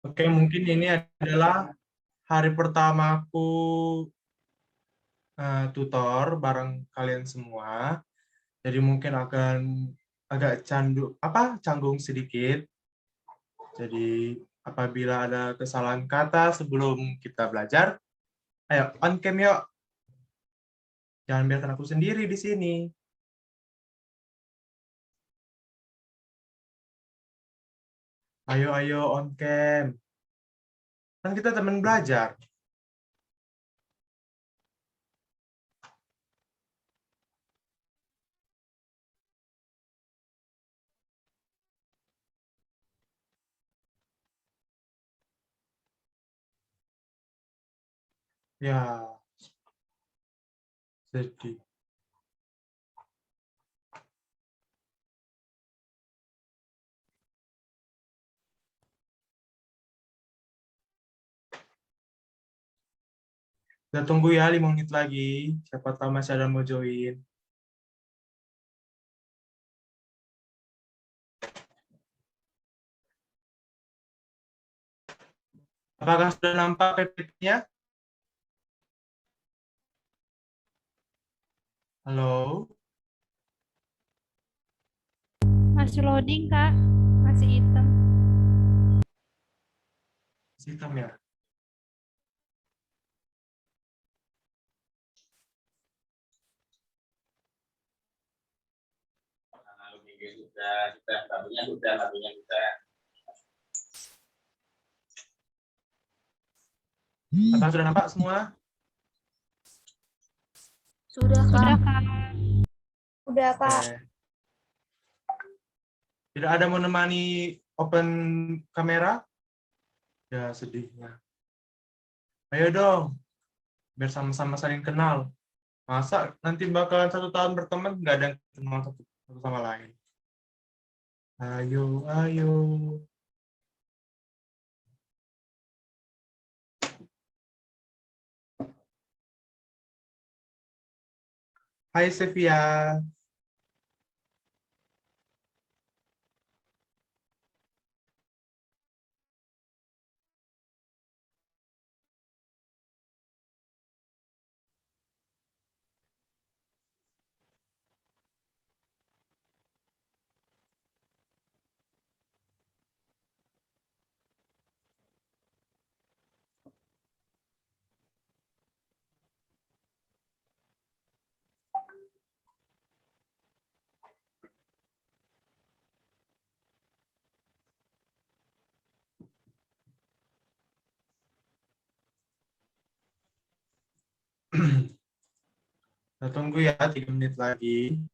Oke, mungkin ini adalah hari pertamaku tutor bareng kalian semua. Jadi mungkin akan agak canggung sedikit. Jadi apabila ada kesalahan kata sebelum kita belajar, ayo on cam yuk. Jangan biarkan aku sendiri di sini. Ayo, ayo on cam. Kan kita teman belajar. Ya, sedih. Kita tunggu ya 5 menit lagi. Siapa tahu masih ada mau join. Apakah sudah nampak PPT-nya? Halo? Masih loading, Kak. Masih hitam. Hitam ya? Apakah sudah nampak semua? Sudah, Sudah, Kak. Kak. Sudah, Kak. Oke. Tidak ada mau menemani open kamera? Ya, sedihnya. Ayo dong, biar sama-sama saling kenal. Masa nanti bakalan 1 tahun berteman, nggak ada yang kenal satu sama lain. Ayo, ayo. Hai Sevia. Kita tunggu ya 3 menit lagi.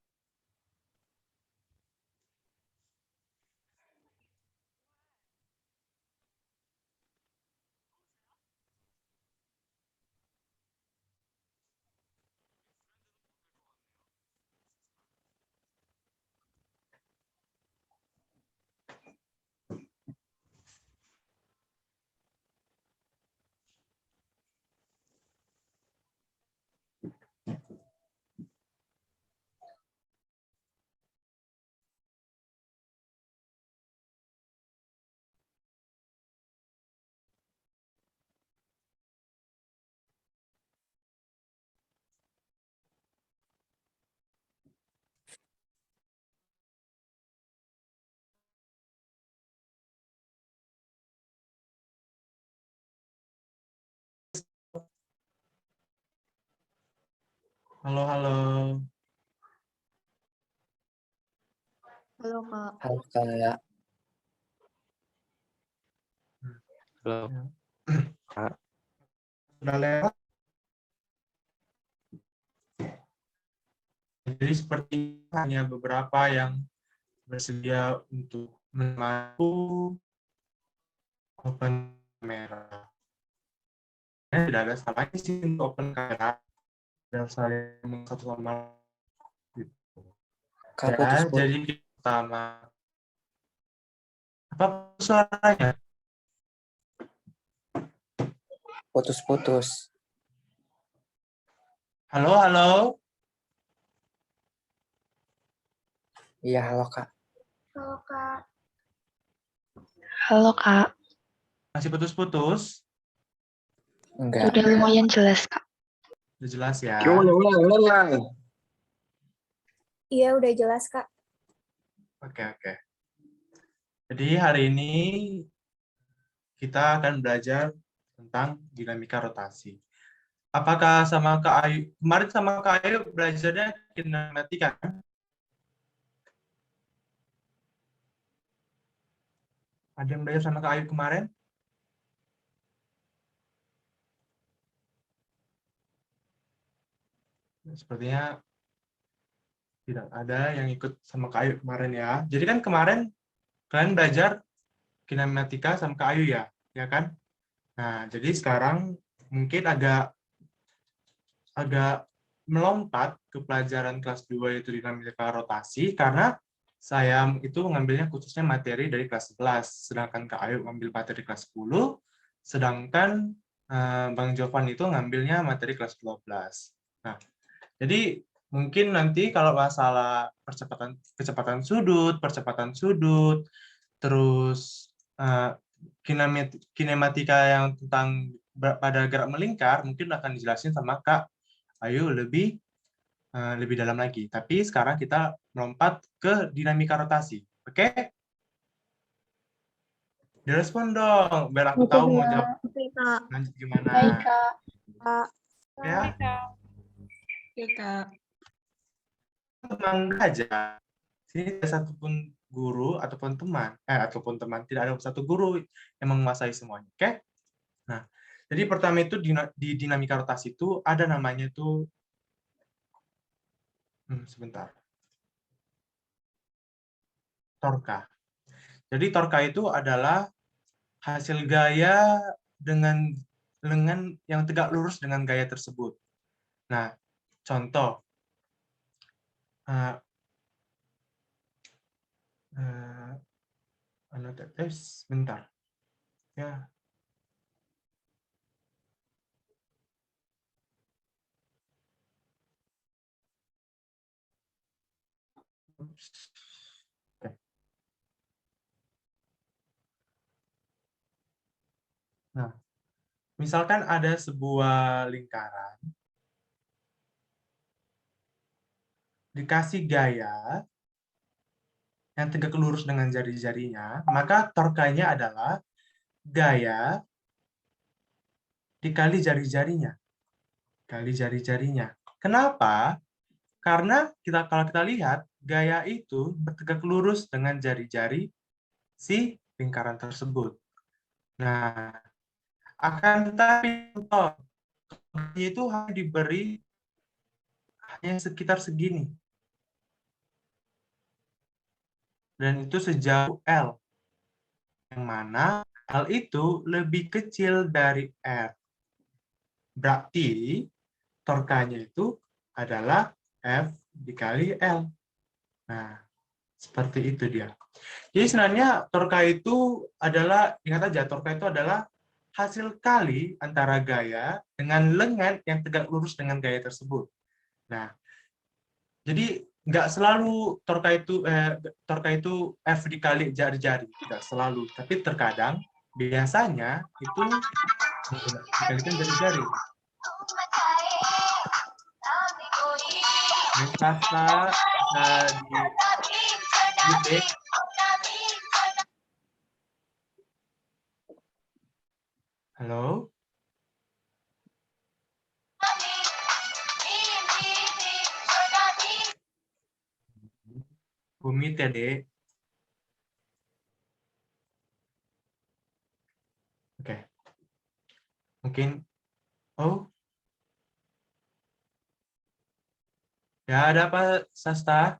Halo, halo. Halo, Kak. Halo Kak. Halo Kak. Sudah lewat. Jadi seperti hanya beberapa yang bersedia untuk menemani open kamera. Tidak ada salahnya sih untuk open kamera dan saling satu sama lain. Kak Ya, putus-putus. jadi kita pertama. Apa suaranya? Putus-putus. Halo, halo. Iya, halo Kak. Halo, Kak. Halo, Kak. Masih putus-putus? Enggak. Sudah lumayan jelas, Kak. Udah jelas ya? Ulang. Iya, udah jelas, Kak. Oke. Jadi hari ini kita akan belajar tentang dinamika rotasi. Apakah sama Kak Ayu, kemarin sama Kak Ayu belajarnya kinematika kan? Ada yang belajar sama Kak Ayu kemarin? Sepertinya tidak ada yang ikut sama Kak Ayu kemarin ya. Jadi kan kemarin kalian belajar kinematika sama Kak Ayu ya kan? Nah, jadi sekarang mungkin agak melompat ke pelajaran kelas 2 yaitu dinamika rotasi karena saya itu mengambilnya khususnya materi dari kelas 11, sedangkan Kak Ayu mengambil materi kelas 10, sedangkan Bang Jovan itu ngambilnya materi kelas 12. Nah, jadi mungkin nanti kalau masalah kecepatan sudut, terus kinematika yang tentang pada gerak melingkar mungkin akan dijelasin sama Kak Ayu lebih dalam lagi. Tapi sekarang kita melompat ke dinamika rotasi. Oke? Direspon dong, biar aku tahu mau jawab Oke, Kak. lanjut gimana. Baik, Kak. Ya, Oke, Kak. teman belajar. Sini ada satupun guru ataupun teman, tidak ada satu guru yang menguasai semuanya. Oke? Nah, jadi pertama itu di dinamika rotasi itu ada namanya itu sebentar. Torka. Jadi torka itu adalah hasil gaya dengan lengan yang tegak lurus dengan gaya tersebut. Nah, contoh. Sebentar. Ya. Oke. Nah, misalkan ada sebuah lingkaran, dikasih gaya yang tegak lurus dengan jari-jarinya, maka torkanya adalah gaya dikali jari-jarinya. Kali jari-jarinya. Kenapa? Karena kalau kita lihat, gaya itu bertegak lurus dengan jari-jari si lingkaran tersebut. Nah, akan tetapi contoh itu hanya diberi hanya sekitar segini. Dan itu sejauh L. Yang mana L itu lebih kecil dari R. Berarti torkanya itu adalah F dikali L. Nah, seperti itu dia. Jadi sebenarnya torka itu adalah, ingat aja, torka itu adalah hasil kali antara gaya dengan lengan yang tegak lurus dengan gaya tersebut. Nah, jadi nggak selalu torka itu F dikali jari-jari, nggak selalu. Tapi terkadang, biasanya itu dikalikan jari-jari. Kasta di Halo? Bumi ya, Dek. Oke. Mungkin, ya ada apa, Sasta?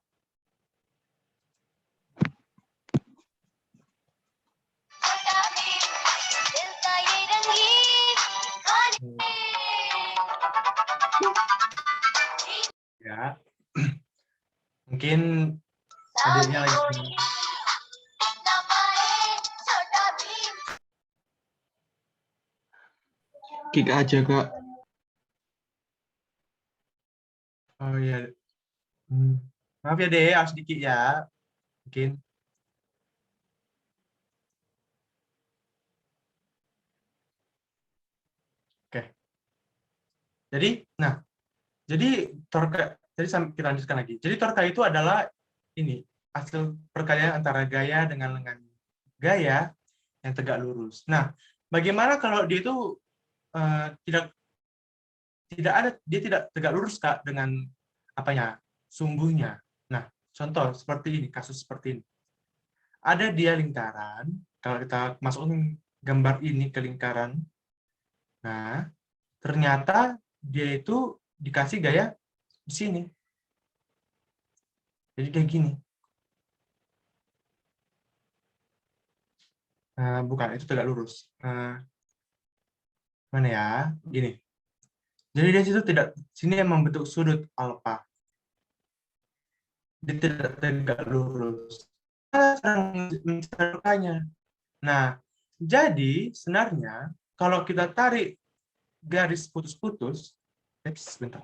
Ya. Mungkin adiknya lagi. Kick aja, Kak. Oh iya. Maaf ya, Dek, harus sedikit ya. Mungkin. Jadi torka, kita lanjutkan lagi. Jadi torka itu adalah ini hasil perkalian antara gaya dengan lengan gaya yang tegak lurus. Nah, bagaimana kalau dia itu tidak ada, dia tidak tegak lurus Kak dengan apanya, sumbunya. Nah, contoh seperti ini, kasus seperti ini. Ada dia lingkaran, kalau kita masukin gambar ini ke lingkaran, nah ternyata dia itu dikasih gaya di sini. Jadi kayak gini. Bukan, itu tegak lurus. Mana ya? Gini. Jadi dia situ tidak, sini yang membentuk sudut alfa. Dia tidak tegak lurus. Menceritakannya. Nah, jadi sebenarnya kalau kita tarik garis putus-putus, sebentar.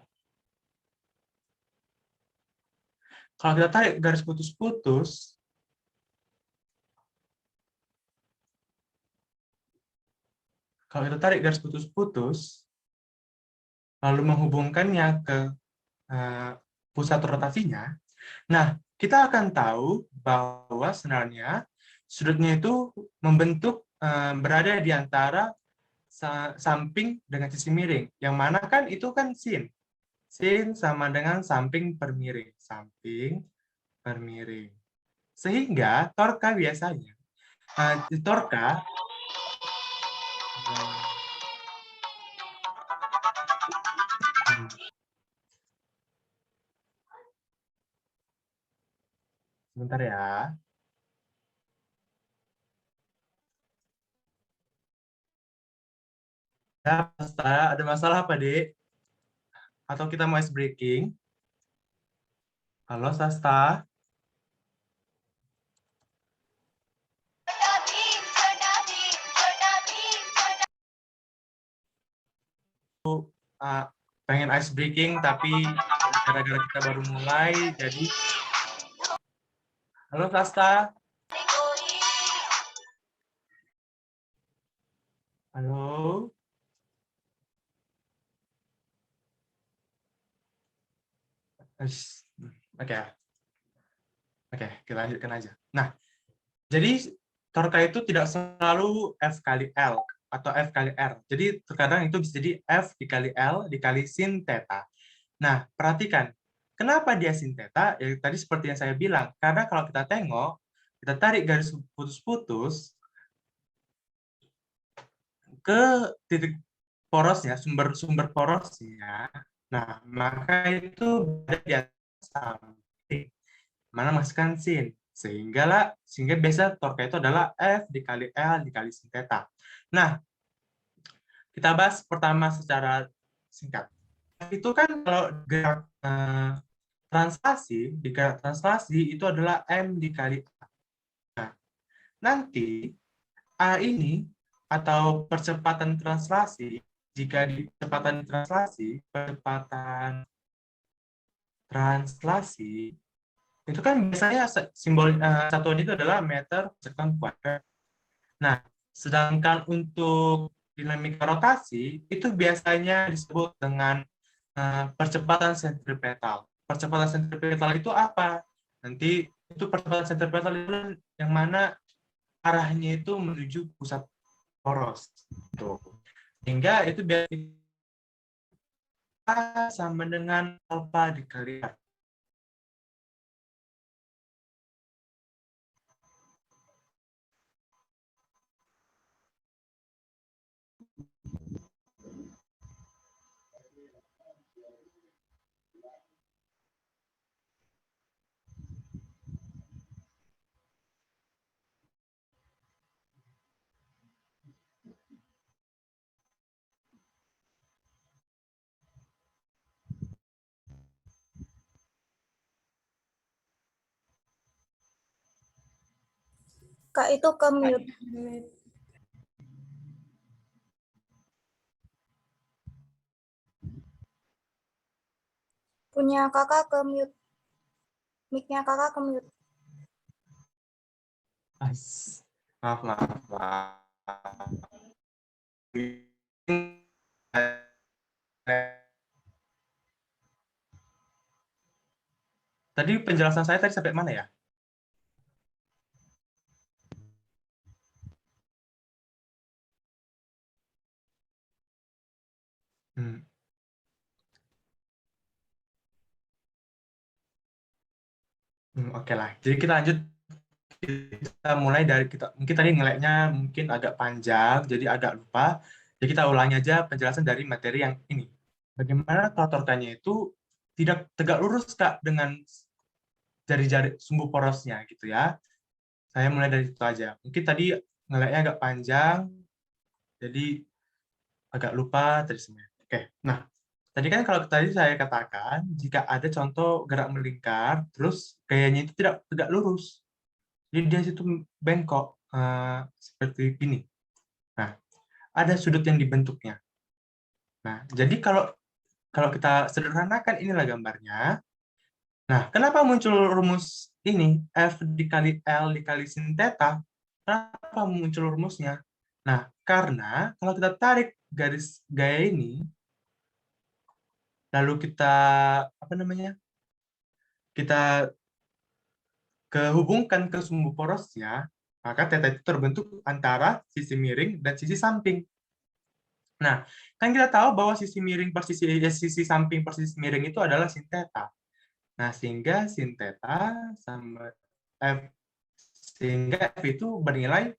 Kalau kita tarik garis putus-putus, lalu menghubungkannya ke pusat rotasinya, nah, kita akan tahu bahwa sebenarnya sudutnya itu membentuk berada di antara samping dengan sisi miring. Yang mana kan itu kan sin. Sin sama dengan samping per miring. Samping per miring. Sehingga torka biasanya, torka sebentar ya. Ya, ada masalah apa, Dek? Atau kita mau ice breaking? Halo, Sasta. Pengen ice breaking, tapi gara-gara kita baru mulai, jadi... Halo, Sasta. Halo. Oke, kita lanjutkan aja. Nah, jadi torka itu tidak selalu F kali L atau F kali R. Jadi terkadang itu bisa jadi F dikali L dikali sin theta. Nah, perhatikan. Kenapa dia sin theta? Ya, tadi seperti yang saya bilang. Karena kalau kita tengok, kita tarik garis putus-putus ke titik porosnya, sumber porosnya. Nah, maka itu berada di atas samping. Mana masukkan sin. Sehingga biasa torka itu adalah F dikali L dikali sin theta. Nah, kita bahas pertama secara singkat. Itu kan kalau gerak translasi, di gerak translasi itu adalah M dikali A. Nah, nanti A ini atau percepatan translasi, jika di percepatan translasi itu kan biasanya simbol satuan itu adalah meter per sekon kuadrat. Nah, sedangkan untuk dinamika rotasi itu biasanya disebut dengan percepatan sentripetal. Percepatan sentripetal itu apa? Nanti itu percepatan sentripetal itu yang mana arahnya itu menuju pusat poros. Tuh. Sehingga itu biasa sama dengan alfa dikali R. Kak, itu ke mute. Punya kakak ke mute. Mic-nya kakak ke mute. Maaf. Tadi penjelasan saya tadi sampai mana ya? Hmm. Oke lah. Jadi kita lanjut. Kita mulai dari mungkin tadi ngeleknya mungkin agak panjang, jadi agak lupa. Jadi kita ulangi aja penjelasan dari materi yang ini. Bagaimana kalau torkanya itu tidak tegak lurus Kak dengan jari-jari sumbu porosnya gitu ya. Saya mulai dari itu aja. Mungkin tadi ngeleknya agak panjang, jadi agak lupa tadi semuanya. Oke, nah tadi kan kalau tadi saya katakan jika ada contoh gerak melingkar, terus gayanya itu tidak tegak lurus. Jadi dia situ bengkok seperti ini. Nah, ada sudut yang dibentuknya. Nah, jadi kalau kita sederhanakan inilah gambarnya. Nah, kenapa muncul rumus ini F dikali L dikali sin theta? Kenapa muncul rumusnya? Nah, karena kalau kita tarik garis gaya ini, lalu kita apa namanya? Kita kehubungkan ke sumbu porosnya, maka theta itu terbentuk antara sisi miring dan sisi samping. Nah, kan kita tahu bahwa sisi miring per sisi samping per sisi miring itu adalah sin theta. Nah, sehingga sin theta sama F sehingga F itu bernilai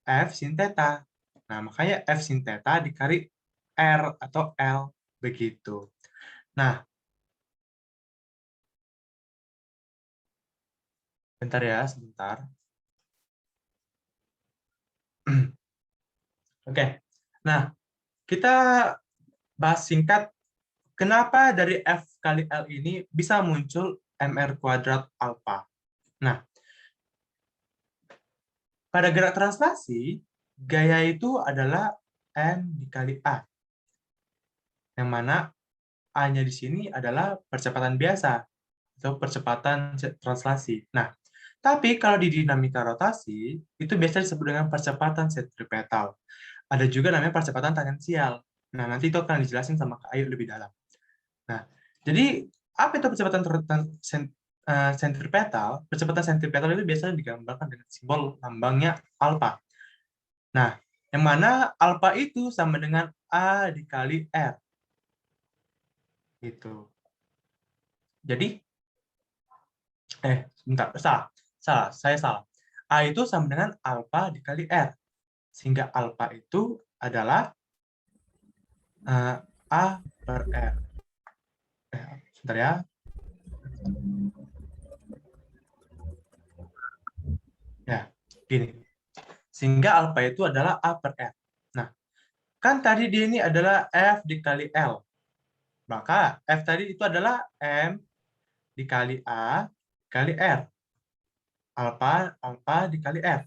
F sin theta. Nah, makanya F sin theta dikali R atau L begitu. Nah, bentar ya, sebentar. Oke. Nah, kita bahas singkat kenapa dari F kali L ini bisa muncul MR kuadrat alfa. Nah, pada gerak translasi, gaya itu adalah M dikali A. Yang mana A-nya di sini adalah percepatan biasa, atau percepatan translasi. Nah, tapi kalau di dinamika rotasi, itu biasanya disebut dengan percepatan sentripetal. Ada juga namanya percepatan tangensial. Nah, nanti itu akan dijelasin sama Kak Ayu lebih dalam. Nah, jadi apa itu percepatan sentripetal? Percepatan sentripetal itu biasanya digambarkan dengan simbol lambangnya alfa. Nah, yang mana alfa itu sama dengan A dikali R. Gitu. Jadi, sebentar, saya salah. A itu sama dengan alfa dikali R. Sehingga alfa itu adalah A per R. Sebentar ya. Ya, gini. Sehingga alfa itu adalah A per R. Nah, kan tadi dia ini adalah F dikali L. Maka F tadi itu adalah M dikali A dikali R. Alfa dikali R.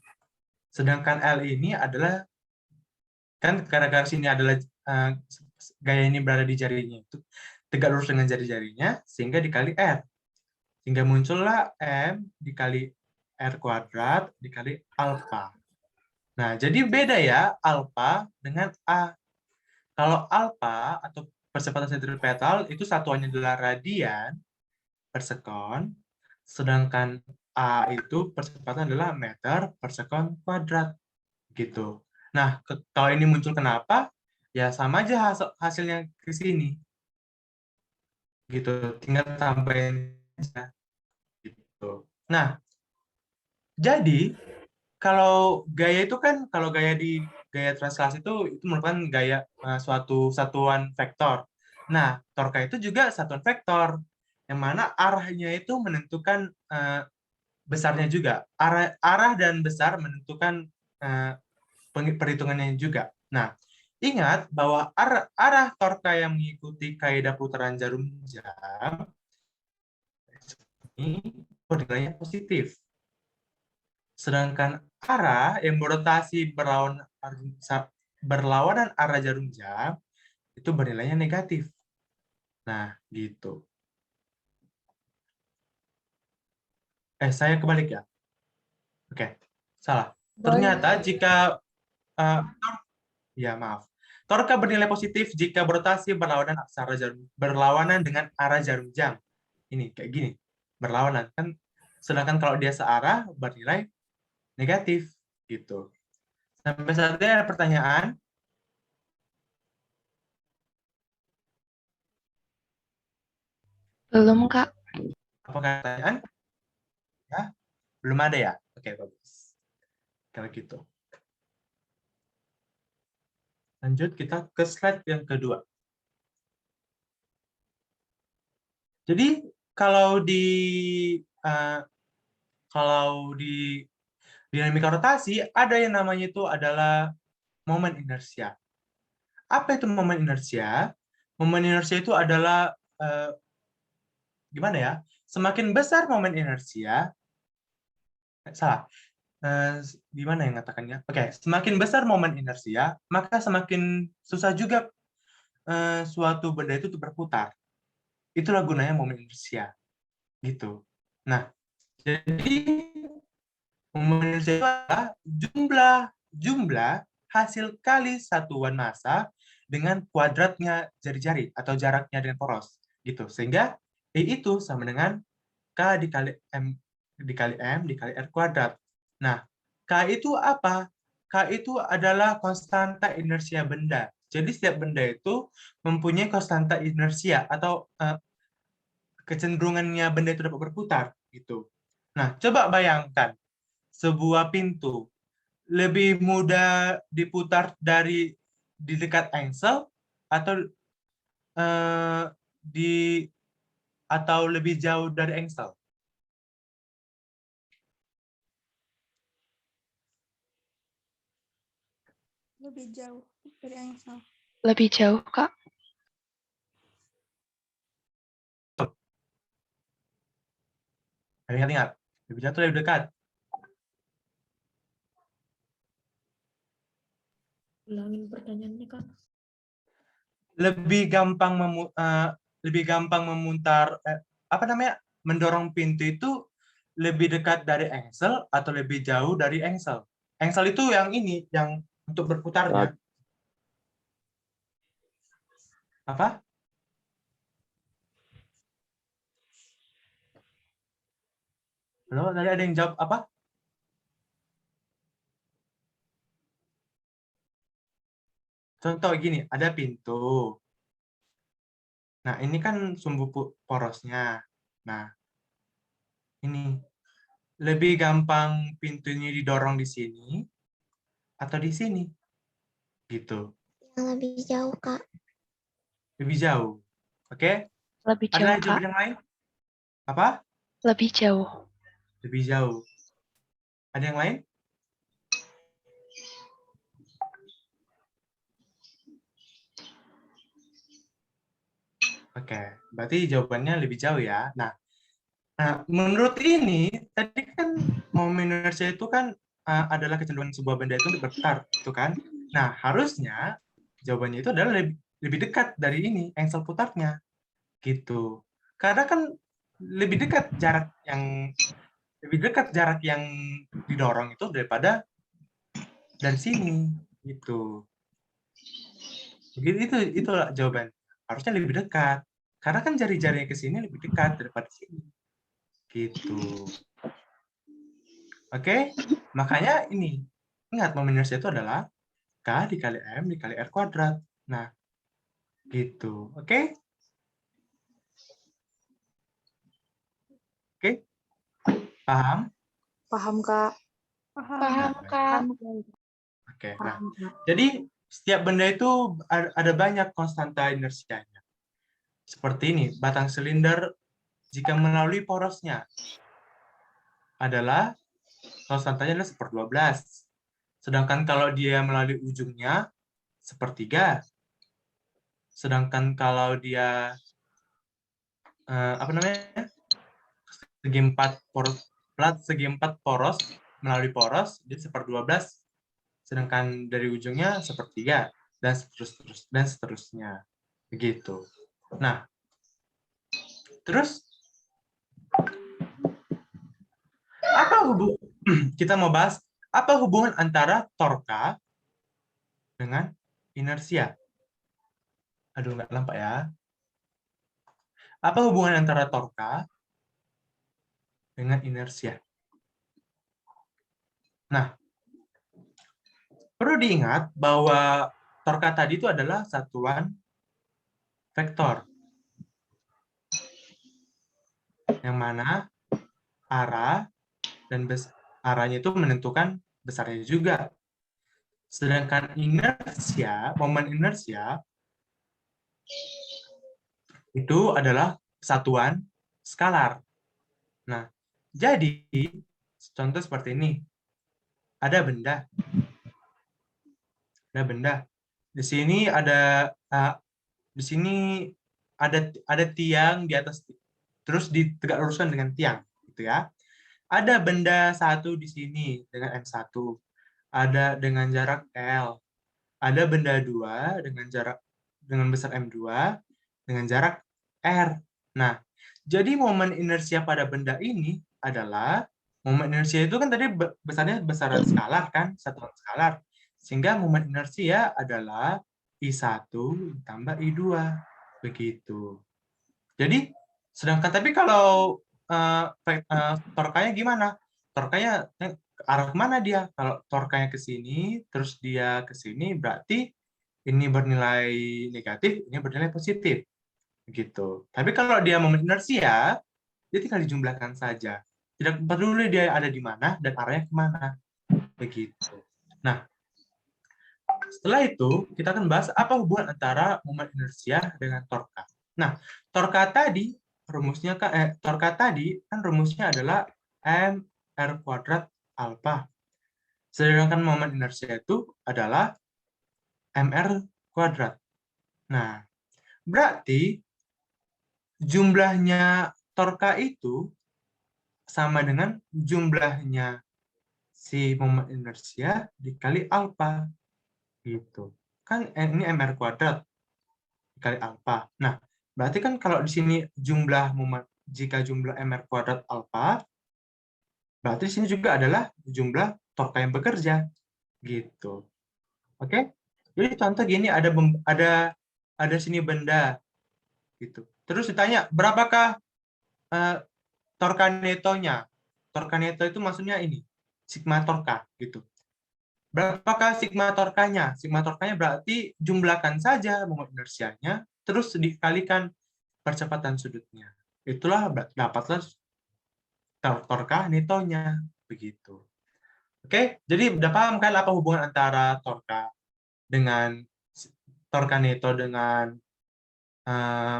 Sedangkan L ini adalah, kan gara-gara sini adalah gaya ini berada di jarinya itu tegak lurus dengan jari-jarinya, sehingga dikali R. Sehingga muncullah M dikali R kuadrat dikali alfa. Nah, jadi beda ya alfa dengan A. Kalau alfa atau percepatan sentripetal itu satuannya adalah radian per sekon, sedangkan A itu percepatan adalah meter per sekon kuadrat. Gitu. Nah, kalau ini muncul kenapa? Ya sama aja hasilnya ke sini. Gitu. Tinggal tambahin aja. Gitu. Nah, jadi kalau gaya itu kan, kalau gaya di gaya translasi itu merupakan gaya suatu satuan vektor. Nah, torka itu juga satuan vektor, yang mana arahnya itu menentukan besarnya juga. Arah dan besar menentukan perhitungannya juga. Nah, ingat bahwa arah torka yang mengikuti kaidah putaran jarum jam ini bernilainya positif. Sedangkan arah yang berotasi berlawanan arah jarum jam itu bernilainya negatif. Nah, gitu. Saya kebalik ya. Oke, salah. Ternyata jika ya maaf, torka bernilai positif jika berotasi berlawanan dengan arah jarum jam. Ini kayak gini. berlawanan kan. Sedangkan kalau dia searah bernilai negatif gitu. Sampai saat ini ada pertanyaan? Belum, Kak. Apakah pertanyaan? Ya, belum ada ya? Oke, bagus. Kalau gitu. Lanjut kita ke slide yang kedua. Jadi kalau di dinamika rotasi ada yang namanya itu adalah momen inersia. Apa itu momen inersia? Momen inersia itu adalah gimana ya? Semakin besar momen inersia, salah. Gimana yang ngatakannya? Oke, semakin besar momen inersia, maka semakin susah juga suatu benda itu berputar. Itulah gunanya momen inersia, gitu. Nah, jadi momen inersia itu adalah jumlah hasil kali satuan massa dengan kuadratnya jari-jari atau jaraknya dengan poros, gitu. Sehingga E itu sama dengan K dikali M dikali R kuadrat. Nah, K itu apa? K itu adalah konstanta inersia benda. Jadi setiap benda itu mempunyai konstanta inersia atau kecenderungannya benda itu dapat berputar gitu. Nah, coba bayangkan sebuah pintu lebih mudah diputar di dekat engsel atau eh, di atau lebih jauh dari engsel. Lebih jauh dari engsel. Lebih jauh, Kak. Ingat-ingat, lebih jauh atau lebih dekat? Ulangin pertanyaannya, Kak. Lebih gampang memutar apa namanya? Mendorong pintu itu lebih dekat dari engsel atau lebih jauh dari engsel. Engsel itu yang ini, yang untuk berputarnya. Apa? Halo, tadi ada yang jawab apa? Contoh gini, ada pintu. Nah, ini kan sumbu porosnya. Nah, ini lebih gampang pintunya didorong di sini atau di sini? Gitu. Yang lebih jauh, Kak. Lebih jauh. Oke? Lebih Ada jauh, jawaban Kak. yang lain? Apa? Lebih jauh. Lebih jauh. Ada yang lain? Oke, berarti jawabannya lebih jauh ya. Nah, menurut ini, tadi kan momen inersia itu kan adalah kecenderungan sebuah benda itu untuk berputar, itu kan? Nah, harusnya jawabannya itu adalah lebih dekat dari ini, engsel putarnya. Gitu. Karena kan lebih dekat jarak yang didorong itu daripada dari sini, gitu. Jadi itulah jawaban. Harusnya lebih dekat. Karena kan jari-jarinya ke sini lebih dekat daripada sini. Gitu. Oke? Makanya ini. Ingat, momen inersia itu adalah K dikali M dikali R kuadrat. Nah, gitu. Oke? Oke? Paham? Paham, Kak. Paham, Kak. Oke. Nah, jadi setiap benda itu ada banyak konstanta inersianya. Seperti ini, batang silinder jika melalui porosnya adalah konstantanya adalah 1/12. Sedangkan kalau dia melalui ujungnya, 1/3. Sedangkan kalau dia segi empat poros melalui poros, dia 1/12. Sedangkan dari ujungnya 1/3 dan seterusnya. Begitu. Nah, terus kita mau bahas apa hubungan antara torka dengan inersia? Aduh, nggak nampak ya. Apa hubungan antara torka dengan inersia. Nah, perlu diingat bahwa torka tadi itu adalah satuan vektor. Yang mana arah dan arahnya itu menentukan besarnya juga. Sedangkan inersia, momen inersia itu adalah satuan skalar. Nah, jadi contoh seperti ini. Ada benda. Di sini ada tiang di atas, terus ditegak luruskan dengan tiang, gitu ya. Ada benda satu di sini dengan M1. Ada dengan jarak L. Ada benda 2 dengan besar M2 dengan jarak R. Nah, jadi momen inersia pada benda ini adalah momen inersia itu kan tadi besarnya besaran skalar kan, satuan skalar. Sehingga momen inersia adalah I1 tambah I2. Begitu. Jadi, sedangkan tapi kalau torkanya gimana? Torkanya arah mana dia? Kalau torkanya ke sini, terus dia ke sini, berarti ini bernilai negatif, ini bernilai positif. Begitu. Tapi kalau dia momen inersia, dia tinggal dijumlahkan saja. Tidak peduli dia ada di mana dan arahnya kemana. Begitu. Nah, setelah itu, kita akan bahas apa hubungan antara momen inersia dengan torka. Nah, torka tadi kan rumusnya adalah mr² alfa. Sedangkan momen inersia itu adalah mr². Nah, berarti jumlahnya torka itu sama dengan jumlahnya si momen inersia dikali alfa. Gitu. Kan ini mr² dikali alfa. Nah, berarti kan kalau di sini jika jumlah mr² alfa, berarti di sini juga adalah jumlah torka yang bekerja. Gitu. Oke? Jadi contoh gini, ada sini benda gitu. Terus ditanya, berapakah torka netonya? Torka neto itu maksudnya ini, sigma torka gitu. Berapakah sigma torkanya? Sigma torkanya berarti jumlahkan saja momen inersianya, terus dikalikan percepatan sudutnya. Itulah dapatlah torka netonya. Begitu. Oke, jadi udah paham kan apa hubungan antara torka neto dengan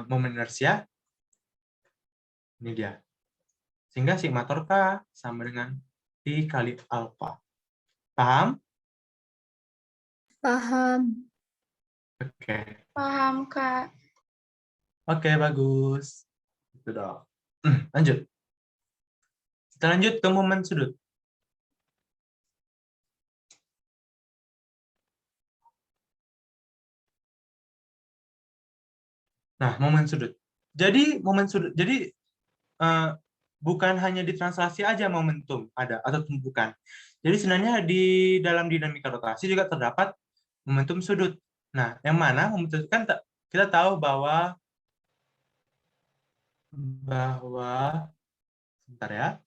momen inersia? Ini dia. Sehingga sigma torka sama dengan I kali alfa. Paham? Paham. Oke. Paham, Kak. Oke, bagus. Itu dong. Lanjut. Kita lanjut ke momen sudut. Nah, momen sudut. Jadi bukan hanya di translasi aja momentum ada atau bukan. Jadi sebenarnya di dalam dinamika rotasi juga terdapat momentum sudut. Nah, yang mana momentum kan kita tahu bahwa sebentar ya.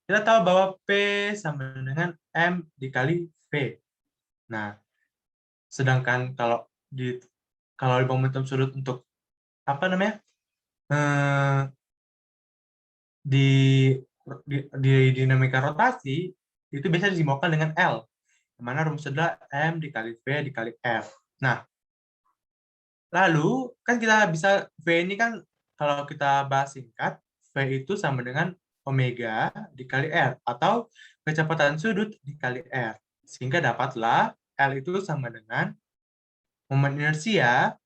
Kita tahu bahwa P sama dengan M dikali V. Nah, sedangkan kalau di momentum sudut untuk apa namanya? Di dinamika rotasi itu biasa disimbolkan dengan L. Yang mana rumusnya adalah M dikali V dikali R. Nah, lalu kan kita bisa V ini kan kalau kita bahas singkat, V itu sama dengan omega dikali R atau kecepatan sudut dikali R. Sehingga dapatlah L itu sama dengan momen inersia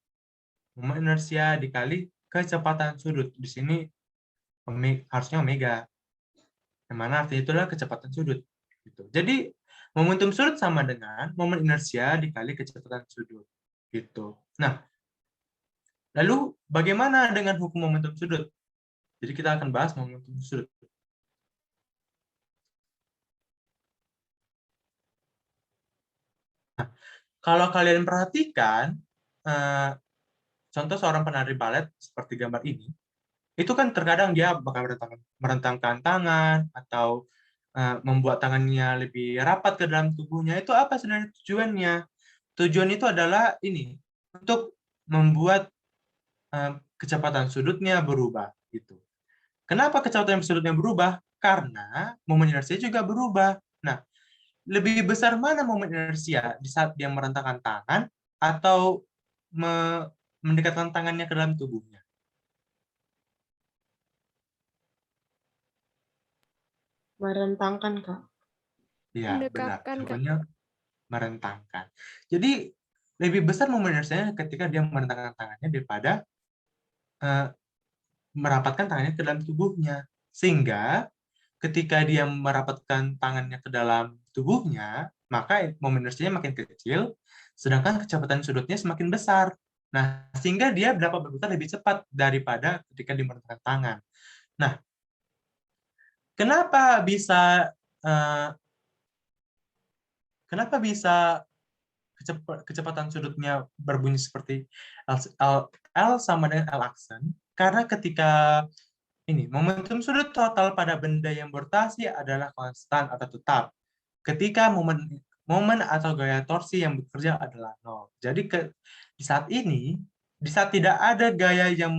dikali kecepatan sudut. Di sini harusnya omega. Yang mana artinya itulah kecepatan sudut. Gitu. Jadi momentum sudut sama dengan momen inersia dikali kecepatan sudut. Gitu. Nah, lalu bagaimana dengan hukum momentum sudut? Jadi kita akan bahas momentum sudut. Nah, kalau kalian perhatikan, contoh seorang penari balet seperti gambar ini, itu kan terkadang dia bakal merentangkan tangan atau membuat tangannya lebih rapat ke dalam tubuhnya. Itu apa sebenarnya tujuannya? Tujuan itu adalah ini, untuk membuat kecepatan sudutnya berubah gitu. Kenapa kecepatan sudutnya berubah? Karena momen inersia juga berubah. Nah, lebih besar mana momen inersia di saat dia merentangkan tangan atau mendekatkan tangannya ke dalam tubuhnya? Merentangkan, Kak. Ya, benar. Mendekatkan, Kak. Jawabannya merentangkan. Jadi, lebih besar momen inersianya ketika dia merentangkan tangannya daripada merapatkan tangannya ke dalam tubuhnya. Sehingga ketika dia merapatkan tangannya ke dalam tubuhnya, maka momen inersianya makin kecil, sedangkan kecepatan sudutnya semakin besar. Nah, sehingga dia dapat berputar lebih cepat daripada ketika dia merentangkan tangan. Nah, kenapa bisa eh, kecepatan sudutnya berbunyi seperti L sama dengan L aksen? Karena ketika ini, momentum sudut total pada benda yang berotasi adalah konstan atau tetap. Ketika momen atau gaya torsi yang bekerja adalah nol. Jadi di saat ini, di saat tidak ada gaya yang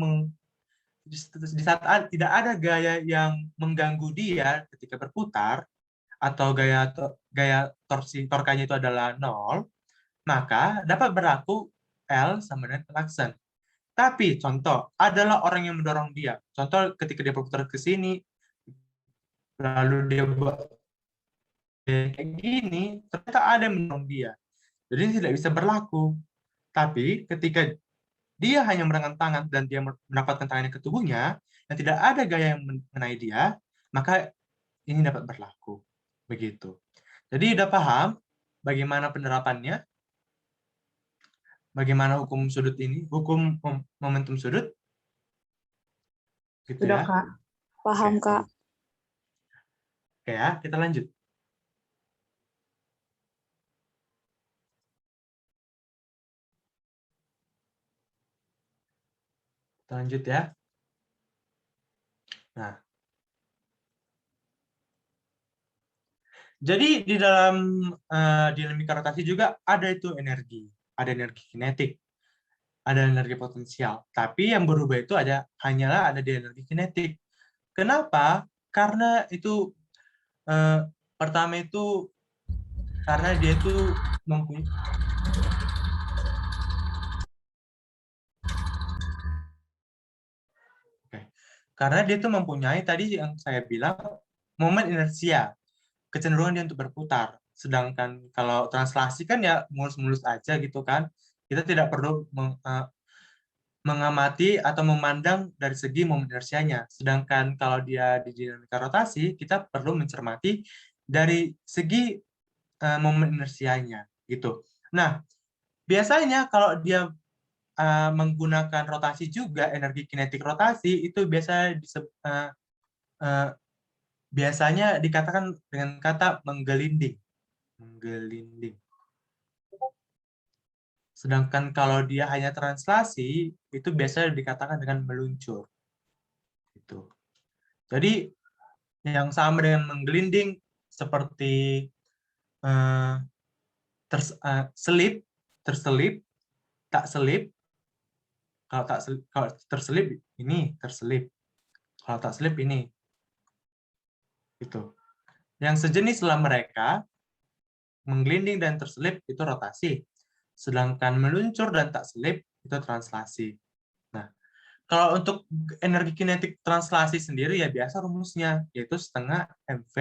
tidak ada gaya yang mengganggu dia ketika berputar, atau gaya torsi torkanya itu adalah nol, maka dapat berlaku L sama dengan klakson. Tapi contoh, adalah orang yang mendorong dia. Contoh ketika dia berputar ke sini, lalu dia buat kayak gini, ternyata ada yang mendorong dia. Jadi ini tidak bisa berlaku. Tapi ketika dia hanya merentangkan tangan dan dia mendapatkan tangannya ke tubuhnya, dan tidak ada gaya yang mengenai dia, maka ini dapat berlaku. Begitu. Jadi udah paham bagaimana penerapannya? Bagaimana hukum sudut ini? Hukum momentum sudut? Gitu Sudah, ya. Kak. Paham, Oke. Kak. Oke ya, kita lanjut. Kita lanjut ya. Nah, jadi di dalam dinamika rotasi juga ada itu energi. Ada energi kinetik, ada energi potensial. Tapi yang berubah itu hanyalah ada di energi kinetik. Kenapa? Karena itu pertama itu karena dia itu mempunyai karena dia itu mempunyai tadi yang saya bilang momen inersia, kecenderungan dia untuk berputar. Sedangkan kalau translasi kan ya mulus-mulus aja gitu kan. Kita tidak perlu mengamati atau memandang dari segi momen inersianya. Sedangkan kalau dia di dinamika rotasi, kita perlu mencermati dari segi momen inersianya gitu. Nah, biasanya kalau dia menggunakan rotasi juga, energi kinetik rotasi itu biasanya dikatakan dengan kata menggelinding. Menggelinding. Sedangkan kalau dia hanya translasi, itu biasanya dikatakan dengan meluncur. Gitu. Jadi, yang sama dengan menggelinding seperti terselip, tak selip. Kalau terselip ini terselip. Kalau tak selip ini. Gitu. Yang sejenis lah mereka, menggelinding dan terselip itu rotasi. Sedangkan meluncur dan tak selip itu translasi. Nah, kalau untuk energi kinetik translasi sendiri ya biasa rumusnya, yaitu setengah mv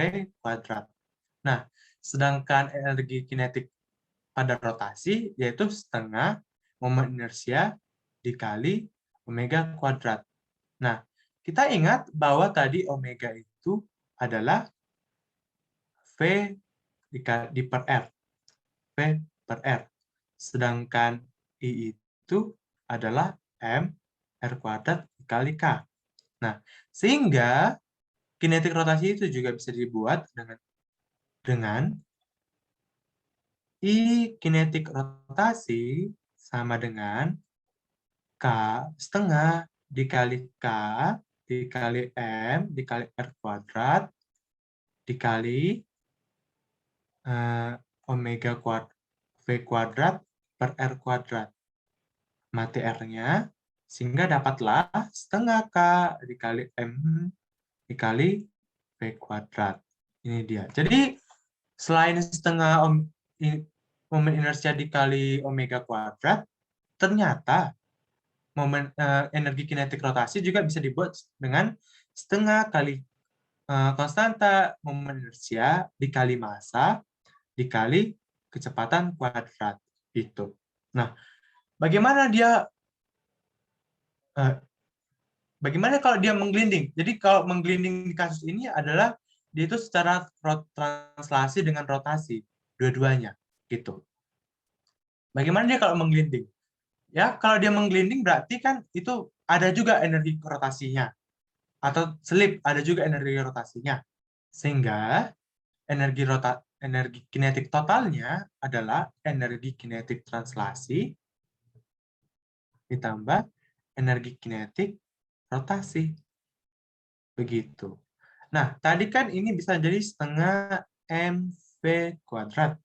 kuadrat. Nah, sedangkan energi kinetik pada rotasi yaitu setengah momen inersia dikali omega kuadrat. Nah, kita ingat bahwa tadi omega itu adalah V di per R. V per R. Sedangkan I itu adalah M R kuadrat dikali K. Nah, sehingga kinetik rotasi itu juga bisa dibuat dengan I kinetik rotasi sama dengan K setengah dikali K dikali M dikali R kuadrat dikali omega V kuadrat per R kuadrat. Mati R-nya, sehingga dapatlah setengah K dikali M dikali V kuadrat. Ini dia. Jadi, selain setengah momen inersia dikali omega kuadrat, ternyata energi kinetik rotasi juga bisa dibuat dengan setengah kali konstanta momen inersia dikali massa dikali kecepatan kuadrat itu. Nah, bagaimana kalau dia menggelinding? Jadi kalau menggelinding di kasus ini adalah dia itu secara translasi dengan rotasi dua-duanya gitu. Bagaimana dia kalau menggelinding? Ya, kalau dia menggelinding berarti kan itu ada juga energi rotasinya. Atau selip ada juga energi rotasinya. Sehingga energi kinetik totalnya adalah energi kinetik translasi ditambah energi kinetik rotasi. Begitu. Nah, tadi kan ini bisa jadi setengah mv kuadrat.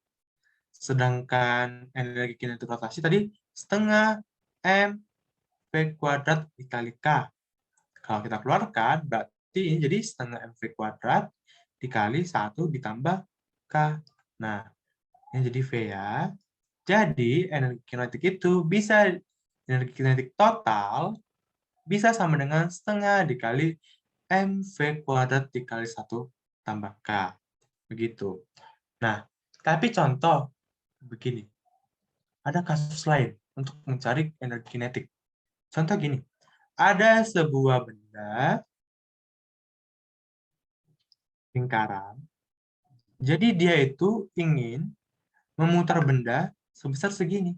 Sedangkan energi kinetik rotasi tadi setengah mv kuadrat dikali k. Kalau kita keluarkan, berarti ini jadi setengah mv kuadrat dikali 1 ditambah k. Nah, ini jadi V ya. Jadi, energi kinetik itu bisa, energi kinetik total bisa sama dengan setengah dikali mv kuadrat dikali 1 tambah k. Begitu. Nah, tapi contoh begini. Ada kasus lain untuk mencari energi kinetik. Contoh gini. Ada sebuah benda lingkaran. Jadi dia itu ingin memutar benda sebesar segini.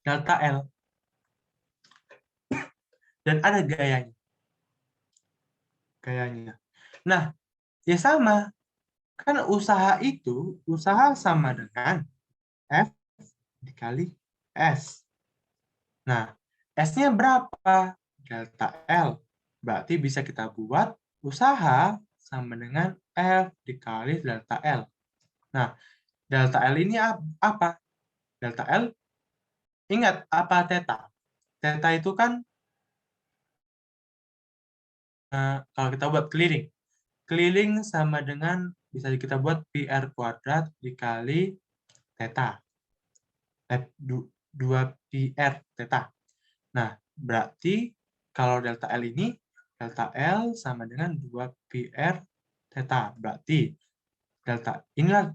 Delta L. Dan ada gayanya. Nah, ya sama. Kan usaha sama dengan F dikali S. Nah, S-nya berapa? Delta L. Berarti bisa kita buat usaha sama dengan F dikali delta L. Nah, delta L ini apa? Delta L, ingat apa theta? Theta itu kan, kalau kita buat keliling. Keliling sama dengan, bisa kita buat PR kuadrat dikali theta. 2PR theta. Nah, berarti kalau delta L ini, delta L sama dengan 2PR theta. Berarti inilah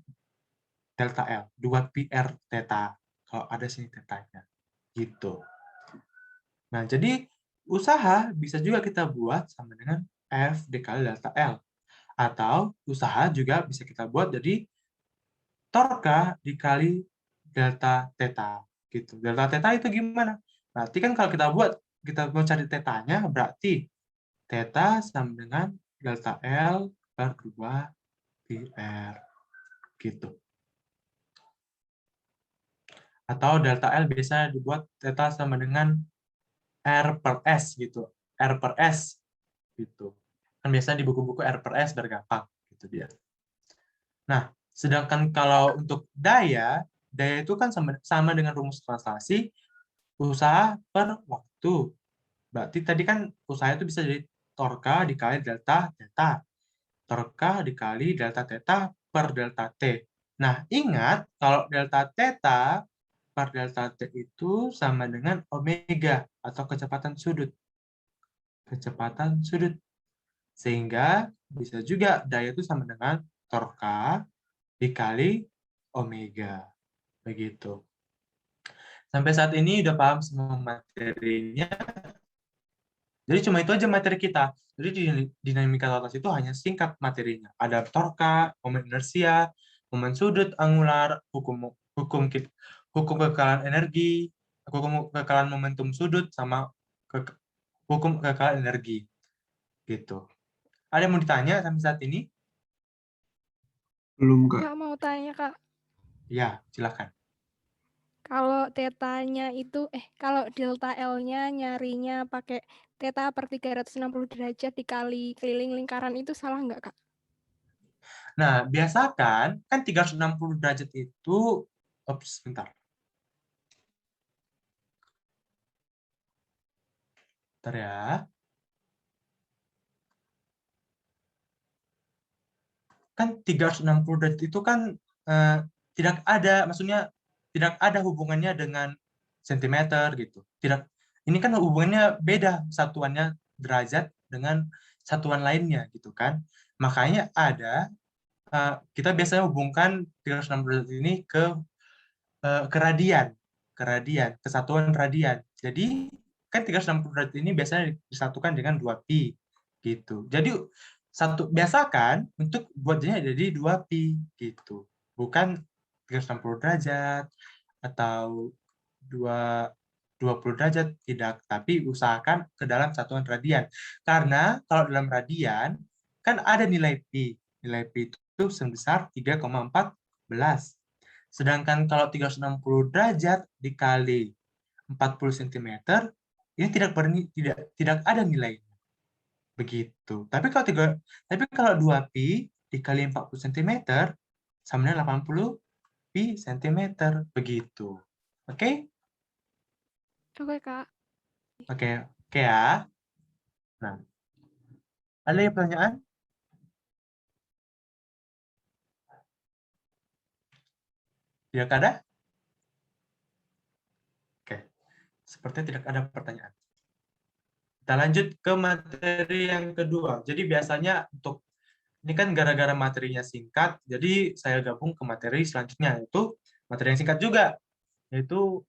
delta L, 2PR theta. Kalau ada sini tetanya. Gitu. Nah, jadi usaha bisa juga kita buat sama dengan F dikali delta L. Atau usaha juga bisa kita buat jadi torka dikali delta theta. Gitu. Delta theta itu gimana? Berarti kan kalau kita mau cari tetanya, berarti theta sama dengan delta L per 2 PR. Gitu. Atau delta L bisa dibuat theta sama dengan R per S gitu. R per S gitu. Kan biasanya di buku-buku R per S biar gampang gitu dia. Nah, sedangkan kalau untuk daya itu kan sama dengan rumus translasi usaha per waktu. Berarti tadi kan usaha itu bisa jadi torka dikali delta theta. Torka dikali delta theta per delta T. Nah, ingat kalau delta theta per delta T itu sama dengan omega atau kecepatan sudut. Kecepatan sudut. Sehingga bisa juga daya itu sama dengan torka dikali omega. Begitu. Sampai saat ini udah paham semua materinya. Jadi cuma itu aja materi kita. Jadi di dinamika rotasi itu hanya singkat materinya. Ada torka, momen inersia, momen sudut angular, hukum kekekalan energi, hukum kekekalan momentum sudut, sama hukum kekekalan energi. Gitu. Ada yang mau ditanya sampai saat ini? Belum, Kak. Kak mau tanya, Kak. Ya, silakan. Kalau tetanya itu, kalau delta L-nya nyarinya pakai theta per 360 derajat dikali keliling lingkaran itu salah nggak, Kak? Nah, biasakan kan 360 derajat itu, bentar. Bentar ya. Kan 360 derajat itu kan tidak ada, maksudnya tidak ada hubungannya dengan sentimeter gitu. Tidak, ini kan hubungannya beda satuannya derajat dengan satuan lainnya gitu kan. Makanya ada kita biasanya hubungkan 360 derajat ini ke radian, kesatuan radian. Jadi kan 360 derajat ini biasanya disatukan dengan 2pi gitu. Jadi biasakan untuk buatnya jadi 2pi gitu. Bukan 360 derajat atau 20 derajat, tidak, tapi usahakan ke dalam satuan radian. Karena kalau dalam radian kan ada nilai pi. Nilai pi itu sebesar 3,14. Sedangkan kalau 360 derajat dikali 40 cm, ini tidak ada nilainya. Begitu. Tapi kalau 2pi dikali 40 cm sama dengan 80 pi cm. Begitu. Oke? Oke, Kak. Oke ya. Nah, ada yang pertanyaan? Tidak ada? Oke. Sepertinya tidak ada pertanyaan. Kita lanjut ke materi yang kedua. Jadi biasanya ini kan gara-gara materinya singkat, jadi saya gabung ke materi selanjutnya, yaitu materi yang singkat juga, yaitu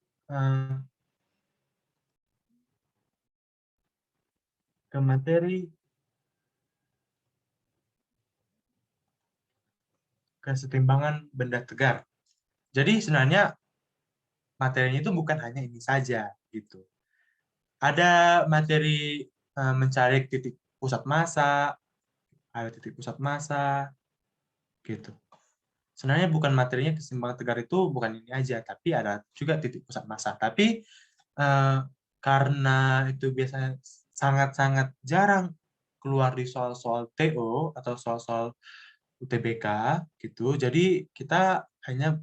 ke materi kesetimbangan benda tegar. Jadi sebenarnya materinya itu bukan hanya ini saja gitu. Ada materi mencari titik pusat massa, ada titik pusat massa gitu. Sebenarnya bukan materinya kesetimbangan tegar itu bukan ini aja, tapi ada juga titik pusat massa. Tapi karena itu biasanya sangat-sangat jarang keluar di soal-soal TO atau soal-soal UTBK gitu. Jadi kita hanya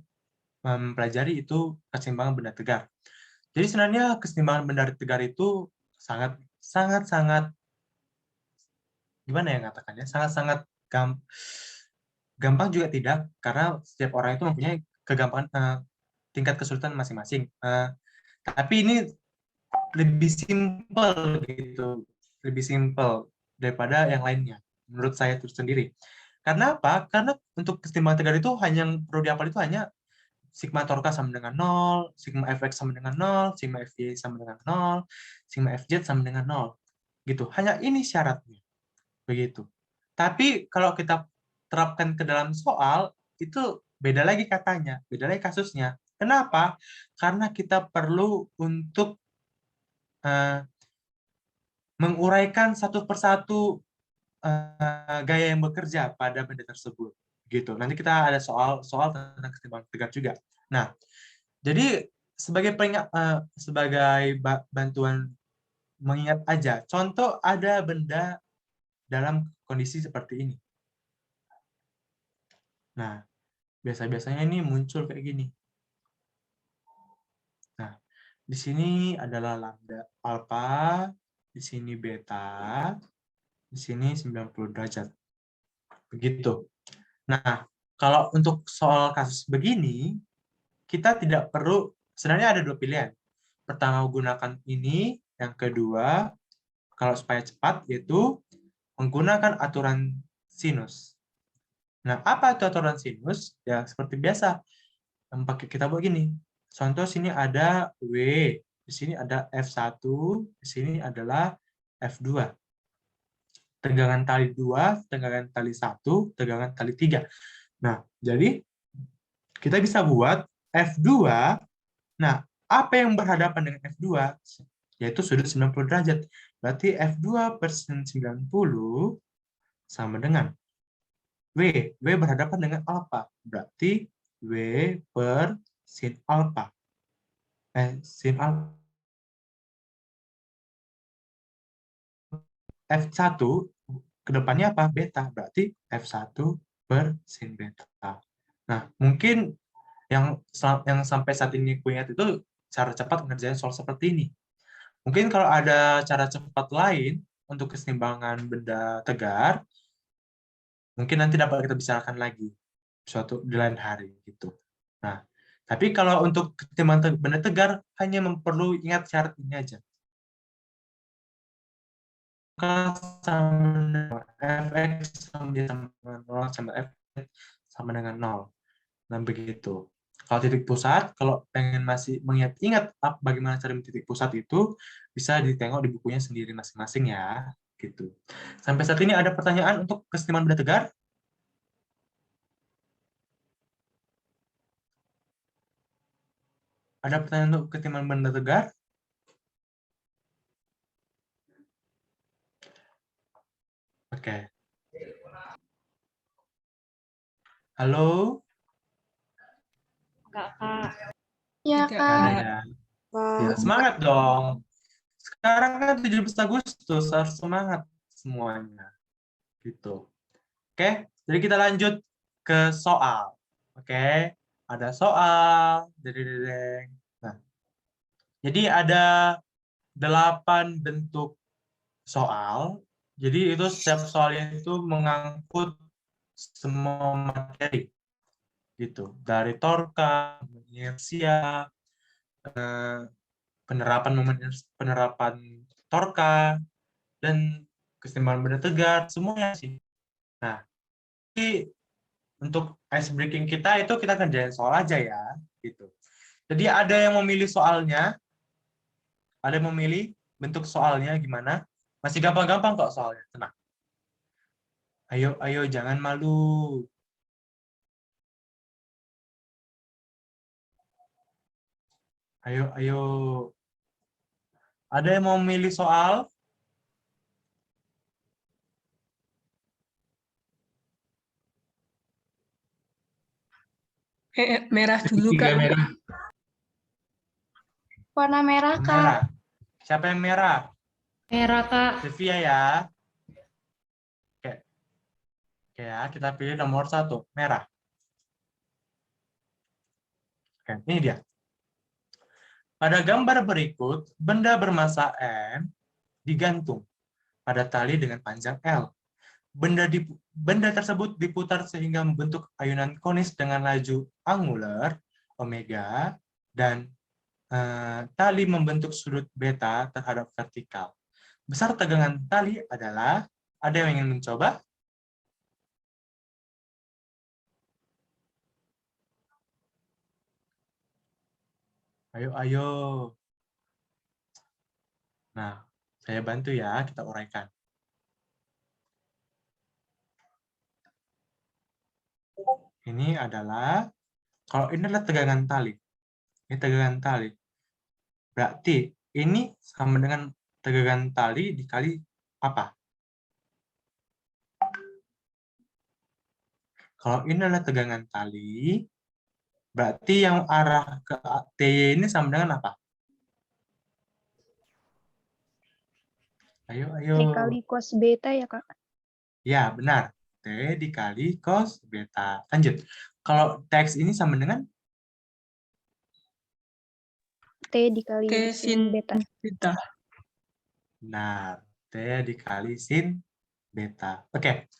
mempelajari itu keseimbangan benda tegar. Jadi sebenarnya keseimbangan benda tegar itu sangat gimana ya ngatakannya? Sangat-sangat gampang juga tidak, karena setiap orang itu mempunyai kegampangan tingkat kesulitan masing-masing. Tapi ini lebih simpel gitu, lebih simpel daripada yang lainnya menurut saya itu sendiri. Karena apa? Karena untuk keseimbangan tegar itu yang perlu dihafal itu hanya sigma torka sama dengan 0, sigma fx sama dengan 0, sigma fy sama dengan 0, sigma fz sama dengan 0. Gitu. Hanya ini syaratnya. Begitu. Tapi kalau kita terapkan ke dalam soal, itu beda lagi katanya, beda lagi kasusnya. Kenapa? Karena kita perlu untuk menguraikan satu persatu gaya yang bekerja pada benda tersebut. Gitu. Nanti kita ada soal tentang keseimbangan tegar juga. Nah, jadi sebagai bantuan mengingat aja, contoh ada benda dalam kondisi seperti ini. Nah, biasanya ini muncul kayak gini. Nah, di sini adalah lambda alfa, di sini beta, di sini 90 derajat. Begitu. Nah, kalau untuk soal kasus begini, kita tidak perlu, sebenarnya ada dua pilihan. Pertama, gunakan ini. Yang kedua, kalau supaya cepat, yaitu menggunakan aturan sinus. Nah, apa itu aturan sinus? Ya, seperti biasa. Kita buat gini. Contoh sini ada W, di sini ada F1, di sini adalah F2. Tegangan tali 2, tegangan tali 1, tegangan tali 3. Nah, jadi kita bisa buat F2. Nah, apa yang berhadapan dengan F2? Yaitu sudut 90 derajat. Berarti F2 per sin 90 sama dengan W. W berhadapan dengan alfa. Berarti W per sin alfa. sin alfa F1 ke depannya apa? Beta. Berarti F1 per sin beta. Nah, mungkin yang sampai saat ini aku ingat itu cara cepat ngerjain soal seperti ini. Mungkin kalau ada cara cepat lain untuk keseimbangan benda tegar, mungkin nanti dapat kita bicarakan lagi suatu di lain hari gitu. Nah, tapi kalau untuk keseimbangan benda tegar hanya perlu ingat syarat ini aja. Sama fx sama dengan 0 sama f sama dengan 0. Nah, begitu. Kalau titik pusat, kalau pengen masih mengingat-ingat bagaimana cara titik pusat itu, bisa ditengok di bukunya sendiri masing-masing ya. Gitu. Sampai saat ini ada pertanyaan untuk keseimbangan benda tegar? Ada pertanyaan untuk keseimbangan benda tegar? Oke. Halo? Ya, Tidak Kak. Ada ya? Ya, semangat dong. Sekarang kan 17 Agustus, harus semangat semuanya. Gitu. Oke, jadi kita lanjut ke soal. Oke, ada soal. Nah, jadi ada 8 bentuk soal. Jadi itu setiap soalnya itu mengangkut semua materi. Gitu. Dari torka, inersia, penerapan torka, dan keseimbangan benda tegar, semuanya sih. Nah, jadi untuk ice breaking kita itu kita kerjain soal aja ya, gitu. Jadi ada yang memilih soalnya, ada yang memilih bentuk soalnya gimana? Masih gampang-gampang kok soalnya, tenang. Ayo, ayo, jangan malu. Ayo, ayo. Ada yang mau memilih soal? Merah dulu, Tiga Kak. merah. Warna merah, Yang Kak. merah. Siapa yang merah? Merah, Kak. Sylvia ya. Oke. Oke ya, kita pilih nomor 1, merah. Oke, ini dia. Pada gambar berikut, benda bermasa M digantung pada tali dengan panjang L. Benda tersebut diputar sehingga membentuk ayunan konis dengan laju angular, omega, dan tali membentuk sudut beta terhadap vertikal. Besar tegangan tali adalah, ada yang ingin mencoba? Ayo, ayo. Nah, saya bantu ya, kita uraikan. Ini adalah, kalau ini adalah tegangan tali. Ini tegangan tali. Berarti ini sama dengan tegangan tali dikali apa? Kalau ini adalah tegangan tali, berarti yang arah ke TY ini sama dengan apa? Ayo, ayo. dikali cos beta ya, Kak. Ya, benar. T dikali cos beta. Lanjut. Kalau teks ini sama dengan? T dikali T sin beta. beta. Benar. T dikali sin beta. Oke.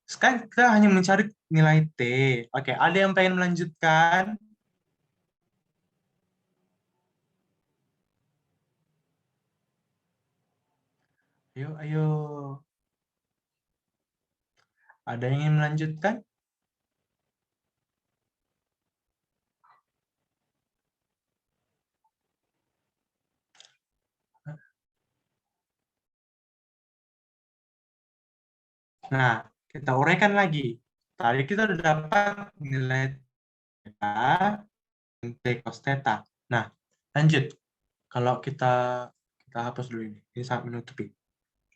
Sekarang kita hanya mencari nilai T. Oke, ada yang pengen melanjutkan? Ayo, ayo. Ada yang ingin melanjutkan? Nah, kita uraikan lagi. Tadi kita sudah dapat nilai theta dan T cos theta. Nah, lanjut. Kalau kita hapus dulu ini. Ini sangat menutupi.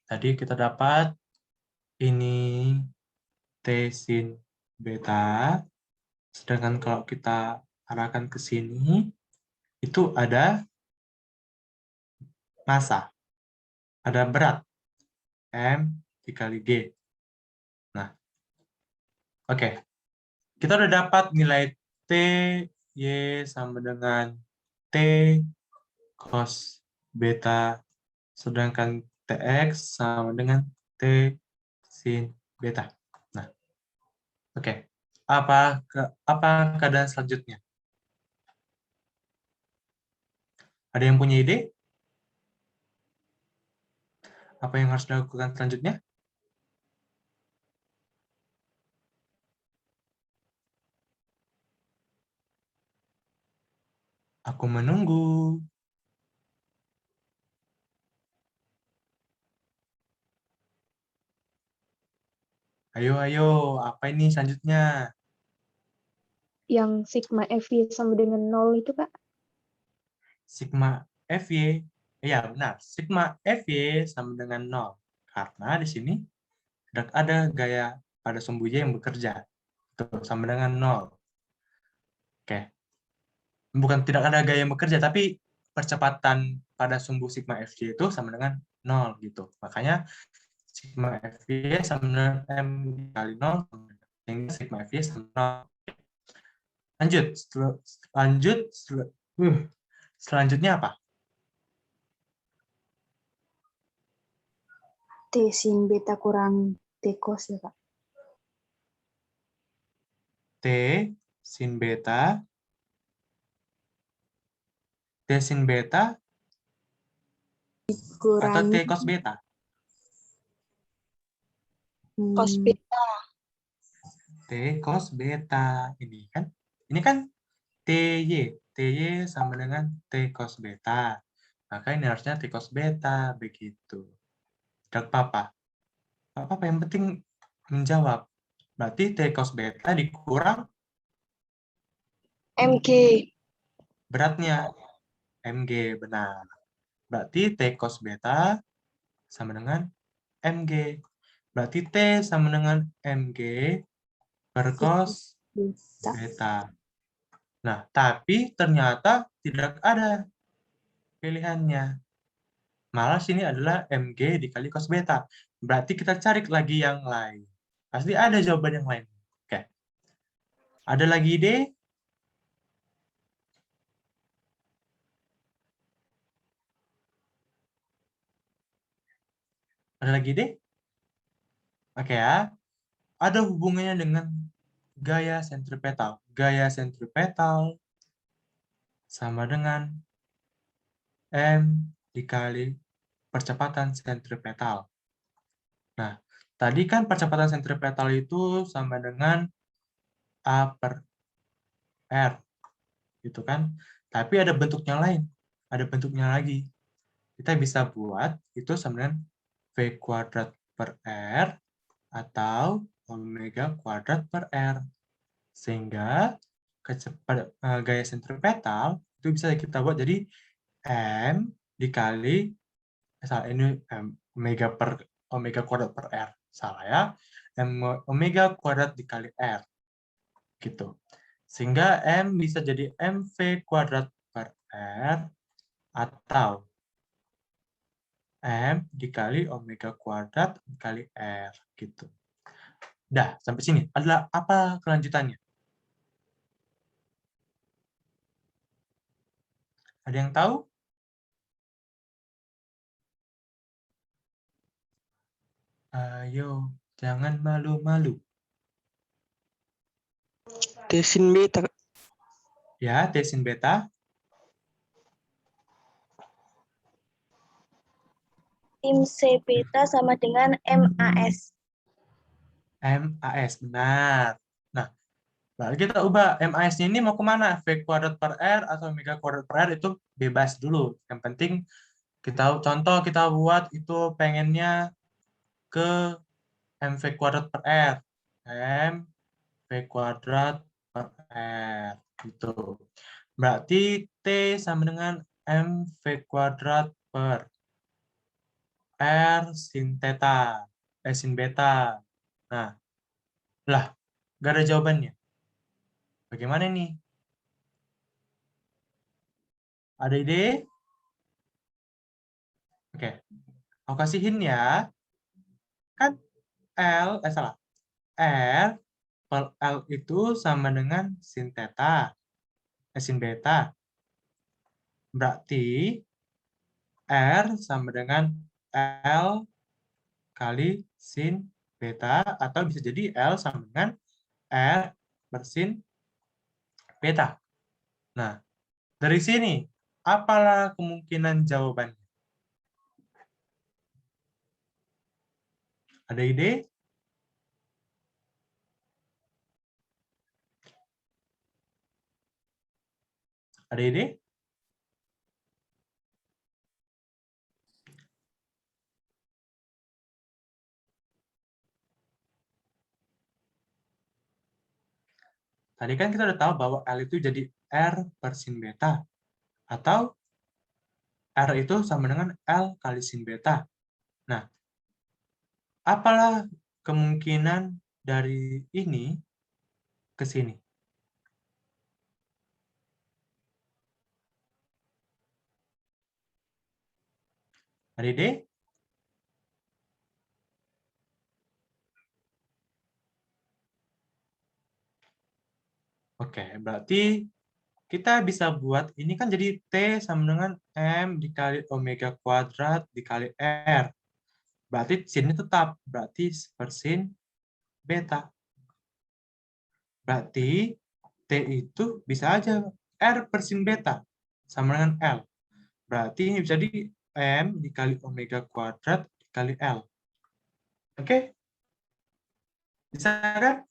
Tadi kita dapat ini T sin beta. Sedangkan kalau kita arahkan ke sini, itu ada massa, ada berat, M dikali G. Nah, oke. Kita udah dapat nilai T, Y sama dengan T cos beta, sedangkan TX sama dengan T sin beta. Nah, oke. Apa keadaan selanjutnya? Ada yang punya ide? Apa yang harus dilakukan selanjutnya? Aku menunggu. Ayo, apa ini selanjutnya? Yang sigma FY sama dengan 0 itu, Kak? Sigma FY, ya benar, sigma FY sama dengan 0. Karena di sini tidak ada gaya pada sumbu Y yang bekerja. Tuh, sama dengan 0. Oke. Bukan tidak ada gaya yang bekerja, tapi percepatan pada sumbu sigma FY itu sama dengan 0 gitu. Makanya sigma FY sama dengan M kali 0, sehingga sigma FY sama dengan 0. Selanjutnya apa? T sin beta kurang T cos ya, Kak. T sin beta. T sin beta atau T Kurangi cos beta? Cos hmm, beta. T cos beta. Ini kan TY sama dengan T cos beta. Maka ini harusnya T cos beta, begitu. Tidak apa-apa. Apa yang penting menjawab. Berarti T cos beta dikurang MG. beratnya. MG, benar. Berarti T cos beta sama dengan MG. Berarti T sama dengan MG per cos beta. beta. Nah, tapi ternyata tidak ada pilihannya. Malah sini adalah MG dikali cos beta. Berarti kita cari lagi yang lain. Pasti ada jawaban yang lain. Oke. Ada lagi ide? Ada lagi ide? Oke ya. Ada hubungannya dengan gaya sentripetal. Gaya sentripetal sama dengan M dikali percepatan sentripetal. Nah, tadi kan percepatan sentripetal itu sama dengan A per R. Gitu kan? Tapi ada bentuknya lain. Ada bentuknya lagi. Kita bisa buat itu sama dengan V kuadrat per R atau omega kuadrat per R. Sehingga gaya sentripetal itu bisa kita buat jadi M dikali ini omega kuadrat per R. Salah ya. Omega kuadrat dikali R. Gitu. Sehingga M bisa jadi MV kuadrat per R atau M dikali omega kuadrat dikali R. Gitu. Dah, sampai sini. Adalah apa kelanjutannya? Ada yang tahu? Ayo, jangan malu-malu. T sin beta. Ya, T sin beta. Tim C beta sama dengan MAS. MAS, benar. Nah, lalu kita ubah MAS-nya ini mau kemana? V kuadrat per R atau omega kuadrat per R itu bebas dulu. Yang penting kita buat itu pengennya ke MV kuadrat per R. MV kuadrat per R. Gitu. Berarti T sama dengan MV kuadrat per R sin theta. Sin beta. Nah, lah, gak ada jawabannya. Bagaimana nih? Ada ide? Oke, aku kasih hint ya. Kan R per L itu sama dengan sin theta, sin beta. Berarti R sama dengan L kali sin beta, atau bisa jadi L sama dengan R per sin beta. Nah, dari sini, apalah kemungkinan jawabannya? Ada ide? Ada ide? Tadi kan kita udah tahu bahwa L itu jadi R per sin beta. Atau R itu sama dengan L kali sin beta. Nah, apalah kemungkinan dari ini ke sini? Ada ide? Oke, berarti kita bisa buat ini kan jadi T sama dengan M dikali omega kuadrat dikali R. Berarti sin tetap, berarti per sin beta. Berarti T itu bisa aja R per sin beta sama dengan L. Berarti ini bisa jadi M dikali omega kuadrat dikali L. Oke? Bisa kan?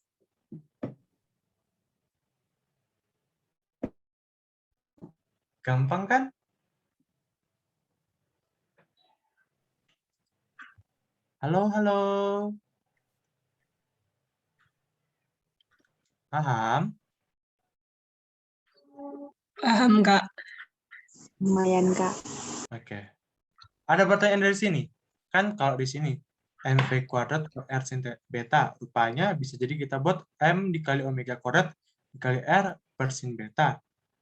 Gampang kan? Halo, halo. Paham? Paham, Kak. Lumayan, Kak. Oke. Ada pertanyaan dari sini? Kan kalau di sini mv kuadrat per r sin beta, rupanya bisa jadi kita buat m dikali omega kuadrat dikali r per sin beta.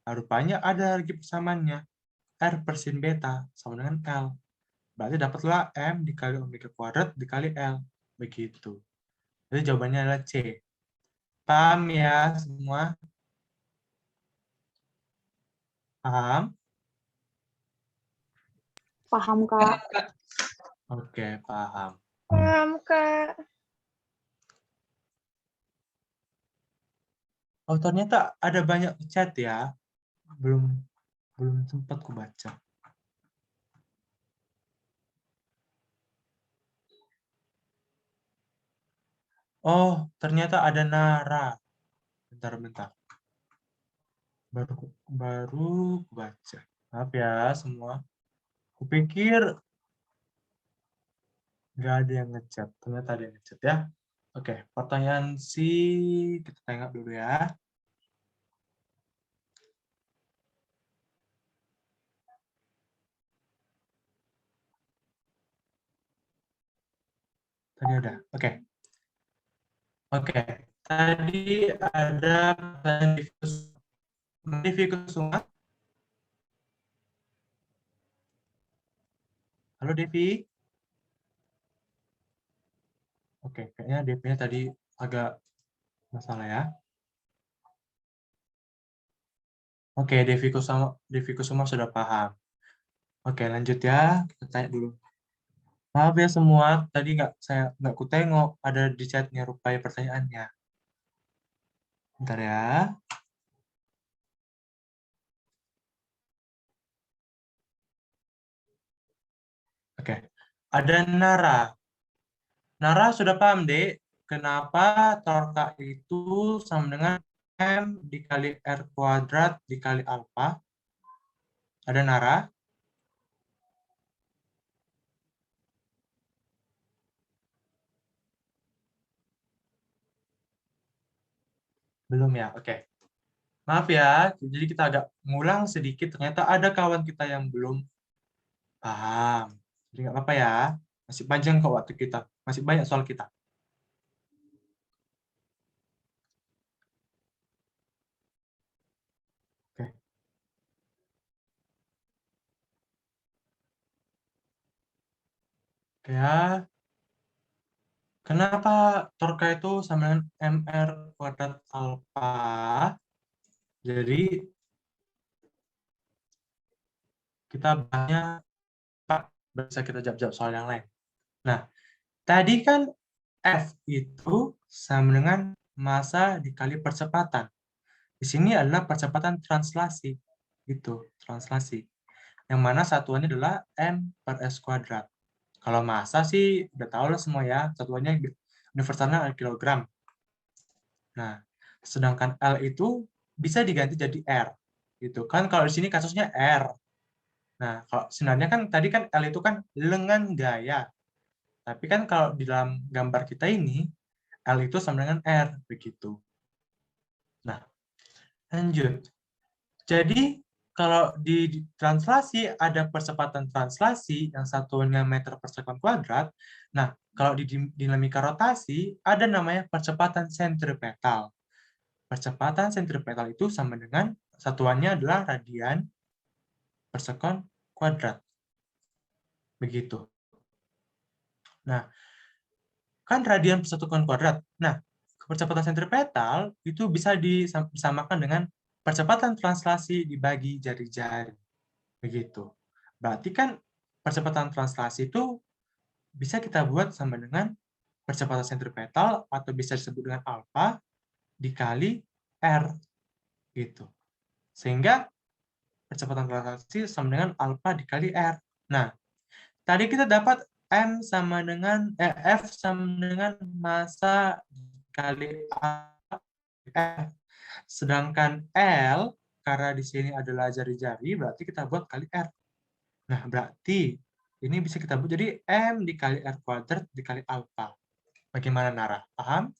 Nah, rupanya ada lagi persamaannya. R per sin beta sama dengan L. Berarti dapatlah m dikali omega kuadrat dikali L. Begitu. Jadi jawabannya adalah C. Paham ya semua? Paham? Paham, Kak. Oke, paham. Paham, Kak. Oh, ternyata ada banyak chat ya. Belum sempat ku baca. Oh, ternyata ada Nara. Bentar. Baru ku baca. Maaf ya semua. Kupikir nggak ada yang ngechat. Ternyata ada yang ngechat ya. Oke, pertanyaan C kita tengok dulu ya. Tadi ada. Oke. Tadi ada pertanyaan Devi Kusuma. Halo Devi. Oke, kayaknya DP-nya tadi agak masalah ya. Oke, Devi Kusuma sudah paham. Oke, lanjut ya. Kita tanya dulu. Maaf ya semua, tadi saya nggak kutengok ada di chatnya rupanya pertanyaannya. Bentar ya. Oke, ada Nara. Nara sudah paham, Dek, kenapa torka itu sama dengan M dikali R kuadrat dikali alfa? Ada Nara? Belum ya? Oke. Maaf ya, jadi kita agak ngulang sedikit. Ternyata ada kawan kita yang belum paham. Jadi nggak apa-apa ya. Masih panjang kok waktu kita. Masih banyak soal kita. Oke. Oke ya. Kenapa torka itu sama dengan mr kuadrat alfa? Jadi kita bahasnya Pak, bisa kita jawab soal yang lain. Nah, tadi kan F itu sama dengan massa dikali percepatan. Di sini adalah percepatan translasi. Gitu, translasi. Yang mana satuannya adalah m per s kuadrat. Kalau massa sih udah tahu lah semua ya, satuannya universalnya kilogram. Nah, sedangkan L itu bisa diganti jadi R. Gitu kan, kalau di sini kasusnya R. Nah, kalau sebenarnya kan tadi kan L itu kan lengan gaya. Tapi kan kalau di dalam gambar kita ini, L itu sama dengan R, begitu. Nah, lanjut. Jadi, kalau di translasi ada percepatan translasi yang satuannya meter per sekon kuadrat. Nah, kalau di dinamika rotasi, ada namanya percepatan sentripetal. Percepatan sentripetal itu sama dengan satuannya adalah radian per sekon kuadrat. Begitu. Nah, kan radian per sekon kuadrat. Nah, percepatan sentripetal itu bisa disamakan dengan percepatan translasi dibagi jari-jari. Begitu. Berarti kan percepatan translasi itu bisa kita buat sama dengan percepatan sentripetal atau bisa disebut dengan alfa dikali R. Gitu. Sehingga percepatan translasi sama dengan alfa dikali R. Nah, tadi kita dapat M sama dengan F sama dengan massa dikali R. Sedangkan L, karena di sini adalah jari-jari, berarti kita buat kali R. Nah, berarti ini bisa kita buat jadi M dikali R kuadrat dikali alfa. Bagaimana, Nara? Paham?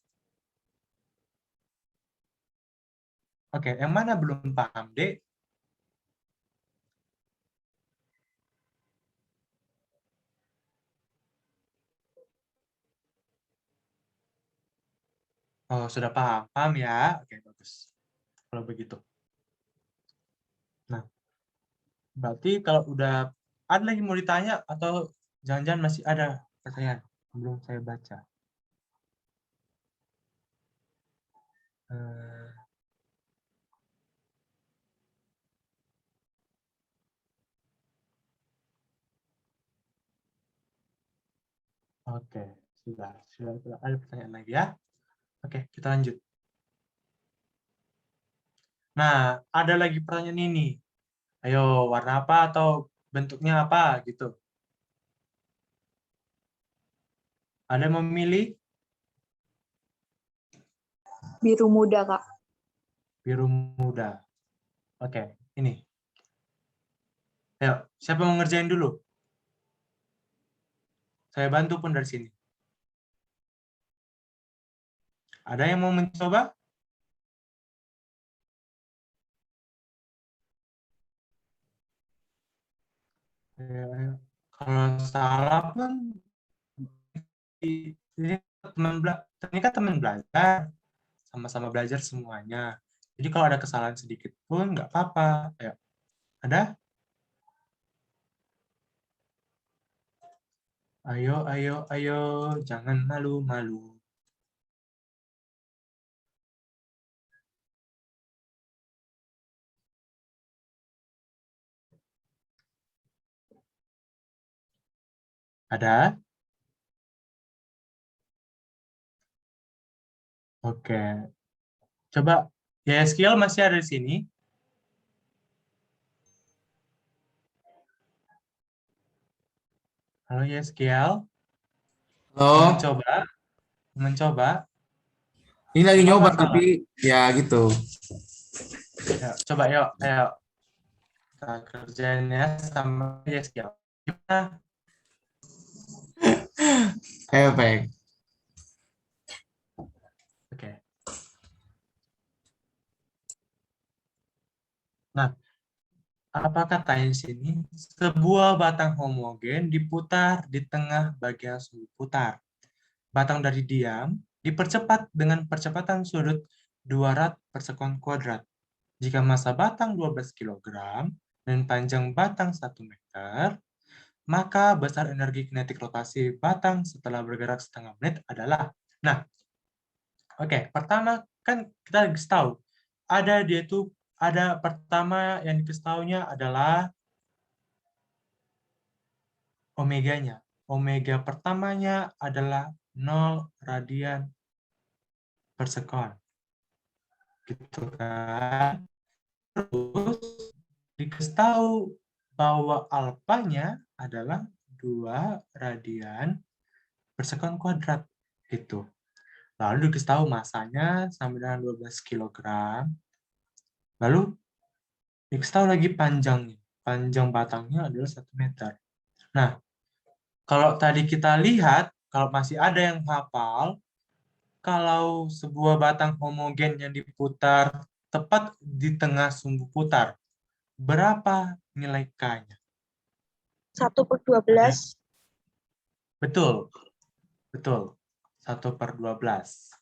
Oke, yang mana belum paham, Dek? Oh, sudah paham. Paham ya? Oke, bagus. Kalau begitu. Nah, berarti kalau udah ada lagi mau ditanya atau jangan-jangan masih ada pertanyaan belum saya baca. Oke, sudah ada pertanyaan lagi ya. Oke, kita lanjut. Nah, ada lagi pertanyaan ini. Ayo, warna apa atau bentuknya apa gitu. Ada yang memilih? Biru muda, Kak. Biru muda. Oke, ini. Ayo, siapa yang mau ngerjain dulu? Saya bantu pun dari sini. Ada yang mau mencoba? Ayo. Kalau salah pun ini kan teman belajar, sama-sama belajar semuanya. Jadi kalau ada kesalahan sedikit pun nggak apa-apa. Ayo, ada? Ayo, jangan malu-malu. Ada? Oke. Coba, YSQL masih ada di sini. Halo YSQL. Halo, Mencoba. ini lagi Apa nyoba masalah? tapi ya gitu. Ya, coba yuk, ayo. Kita kerjain ya sama YSQL. Gimana? Ayo, Peng. Oke. Nah, apa katanya di sini? Sebuah batang homogen diputar di tengah bagian sudut putar. Batang dari diam dipercepat dengan percepatan sudut 2 rad per sekon kuadrat. Jika massa batang 12 kg dan panjang batang 1 meter, maka besar energi kinetik rotasi batang setelah bergerak setengah menit adalah. Nah, oke, pertama kan kita dikasih tahu ada pertama yang dikasih tahunya adalah omeganya. Omega pertamanya adalah 0 radian per sekon. Gitu kan. Terus dikasih tahu bahwa alfanya adalah 2 radian per sekon kuadrat. Gitu. Lalu dikasih tahu masanya sama dengan 12 kg. Lalu dikasih tahu lagi panjangnya. Panjang batangnya adalah 1 meter. Nah, kalau tadi kita lihat, kalau masih ada yang hafal, kalau sebuah batang homogen yang diputar tepat di tengah sumbu putar, berapa nilai K-nya? 1/12. Betul. Betul. 1/12.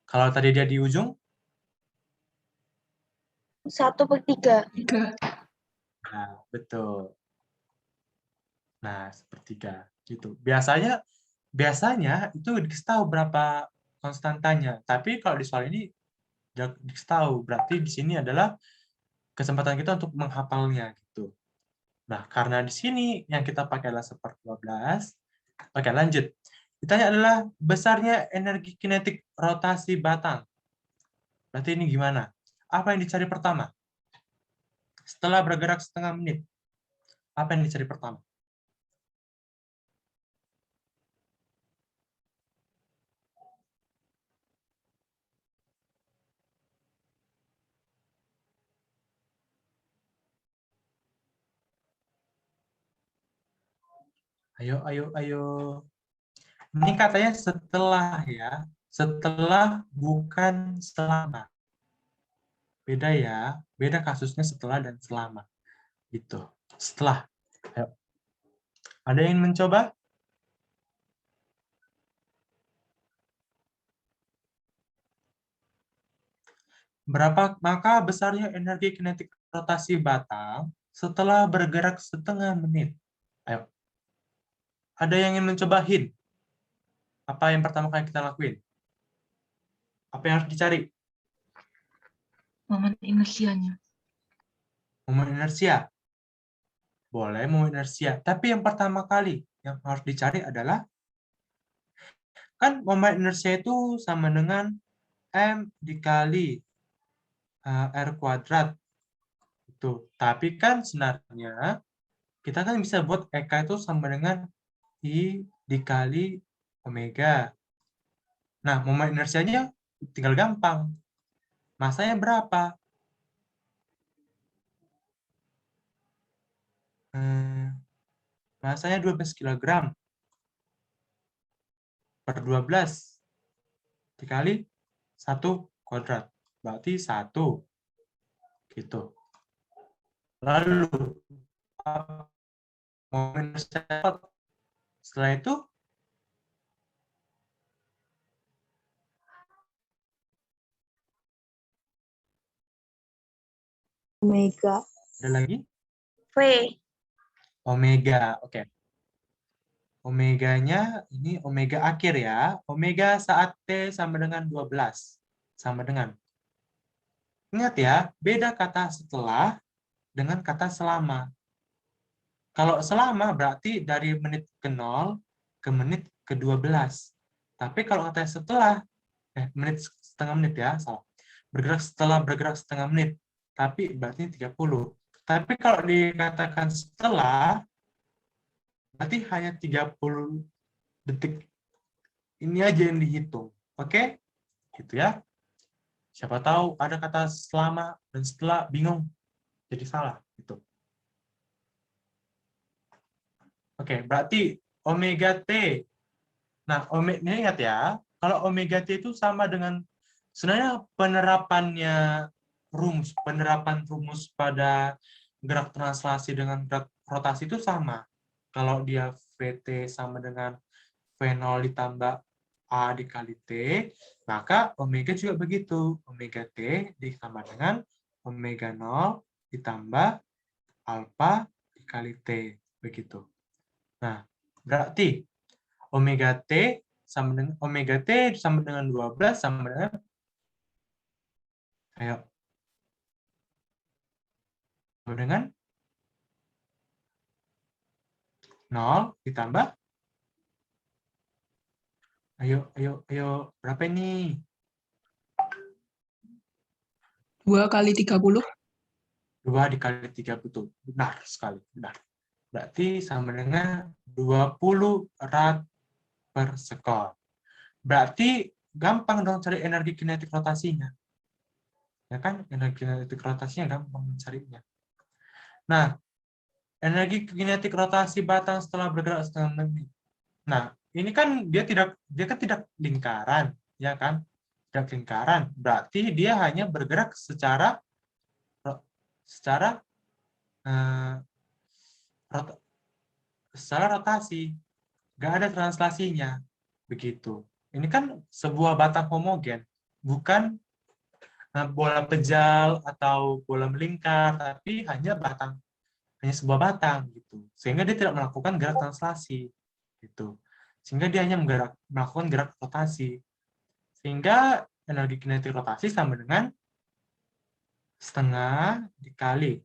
Kalau tadi dia di ujung? 1/3. Nah, betul. Nah, sepertiga. Gitu. Biasanya itu dikasih tahu berapa konstantanya. Tapi kalau di soal ini dikasih tahu. Berarti di sini adalah kesempatan kita untuk menghafalnya. Gitu. Nah, karena di sini yang kita pakai adalah 1/12. Oke, lanjut. Ditanya adalah besarnya energi kinetik rotasi batang. Berarti ini gimana? Apa yang dicari pertama? Setelah bergerak setengah menit. Apa yang dicari pertama? Ayo. Ini katanya setelah ya. Setelah bukan selama. Beda ya. Beda kasusnya setelah dan selama. Gitu. Setelah. Ayo. Ada yang mencoba? Berapa maka besarnya energi kinetik rotasi batang setelah bergerak setengah menit? Ayo. Ada yang ingin mencoba hint? Apa yang pertama kali kita lakuin? Apa yang harus dicari? Momen inersianya. Momen inersia. Boleh momen inersia. Tapi yang pertama kali yang harus dicari adalah, kan momen inersia itu sama dengan M dikali R kuadrat. Itu. Tapi kan sebenarnya kita kan bisa buat EK itu sama dengan I dikali omega. Nah, momen inersianya tinggal gampang. Masanya berapa? Masanya 12 kg per 12 dikali 1 kuadrat. Berarti 1. Gitu. Lalu, momen inersia setelah itu, Omega. ada lagi? V. Omega. Oke. Omeganya, ini omega akhir ya. Omega saat T sama dengan 12. Sama dengan. Ingat ya, beda kata setelah dengan kata selama. Kalau selama berarti dari menit ke 0 ke menit ke 12. Tapi kalau kata setelah, menit setengah menit ya, salah. Setelah bergerak setengah menit. Tapi berarti 30. Tapi kalau dikatakan setelah, berarti hanya 30 detik. Ini aja yang dihitung. Oke? Gitu ya. Siapa tahu ada kata selama dan setelah bingung. Jadi salah. Gitu. Oke, berarti omega T. Nah, ini ingat ya, kalau omega T itu sama dengan, sebenarnya penerapan rumus pada gerak translasi dengan gerak rotasi itu sama. Kalau dia VT sama dengan V0 ditambah A dikali T, maka omega juga begitu. Omega T ditambah dengan omega 0 ditambah alpha dikali T. Begitu. Nah, berarti omega T sama dengan 12 sama dengan, ayo, sama dengan 0 ditambah, ayo, berapa ini? 2 kali 30. 2 dikali 30, benar sekali, benar. Berarti sama dengan 20 rad per sekon. Berarti gampang dong cari energi kinetik rotasinya. Ya kan, energi kinetik rotasinya gampang mencarinya. Nah, energi kinetik rotasi batang setelah bergerak setengah menit. Nah, ini kan dia kan tidak lingkaran, ya kan? Tidak lingkaran. Berarti dia hanya bergerak secara rotasi, nggak ada translasinya, begitu. Ini kan sebuah batang homogen, bukan bola pejal atau bola melingkar, tapi hanya sebuah batang gitu. Sehingga dia tidak melakukan gerak translasi gitu. Sehingga dia hanya melakukan gerak rotasi. Sehingga energi kinetik rotasi sama dengan setengah dikali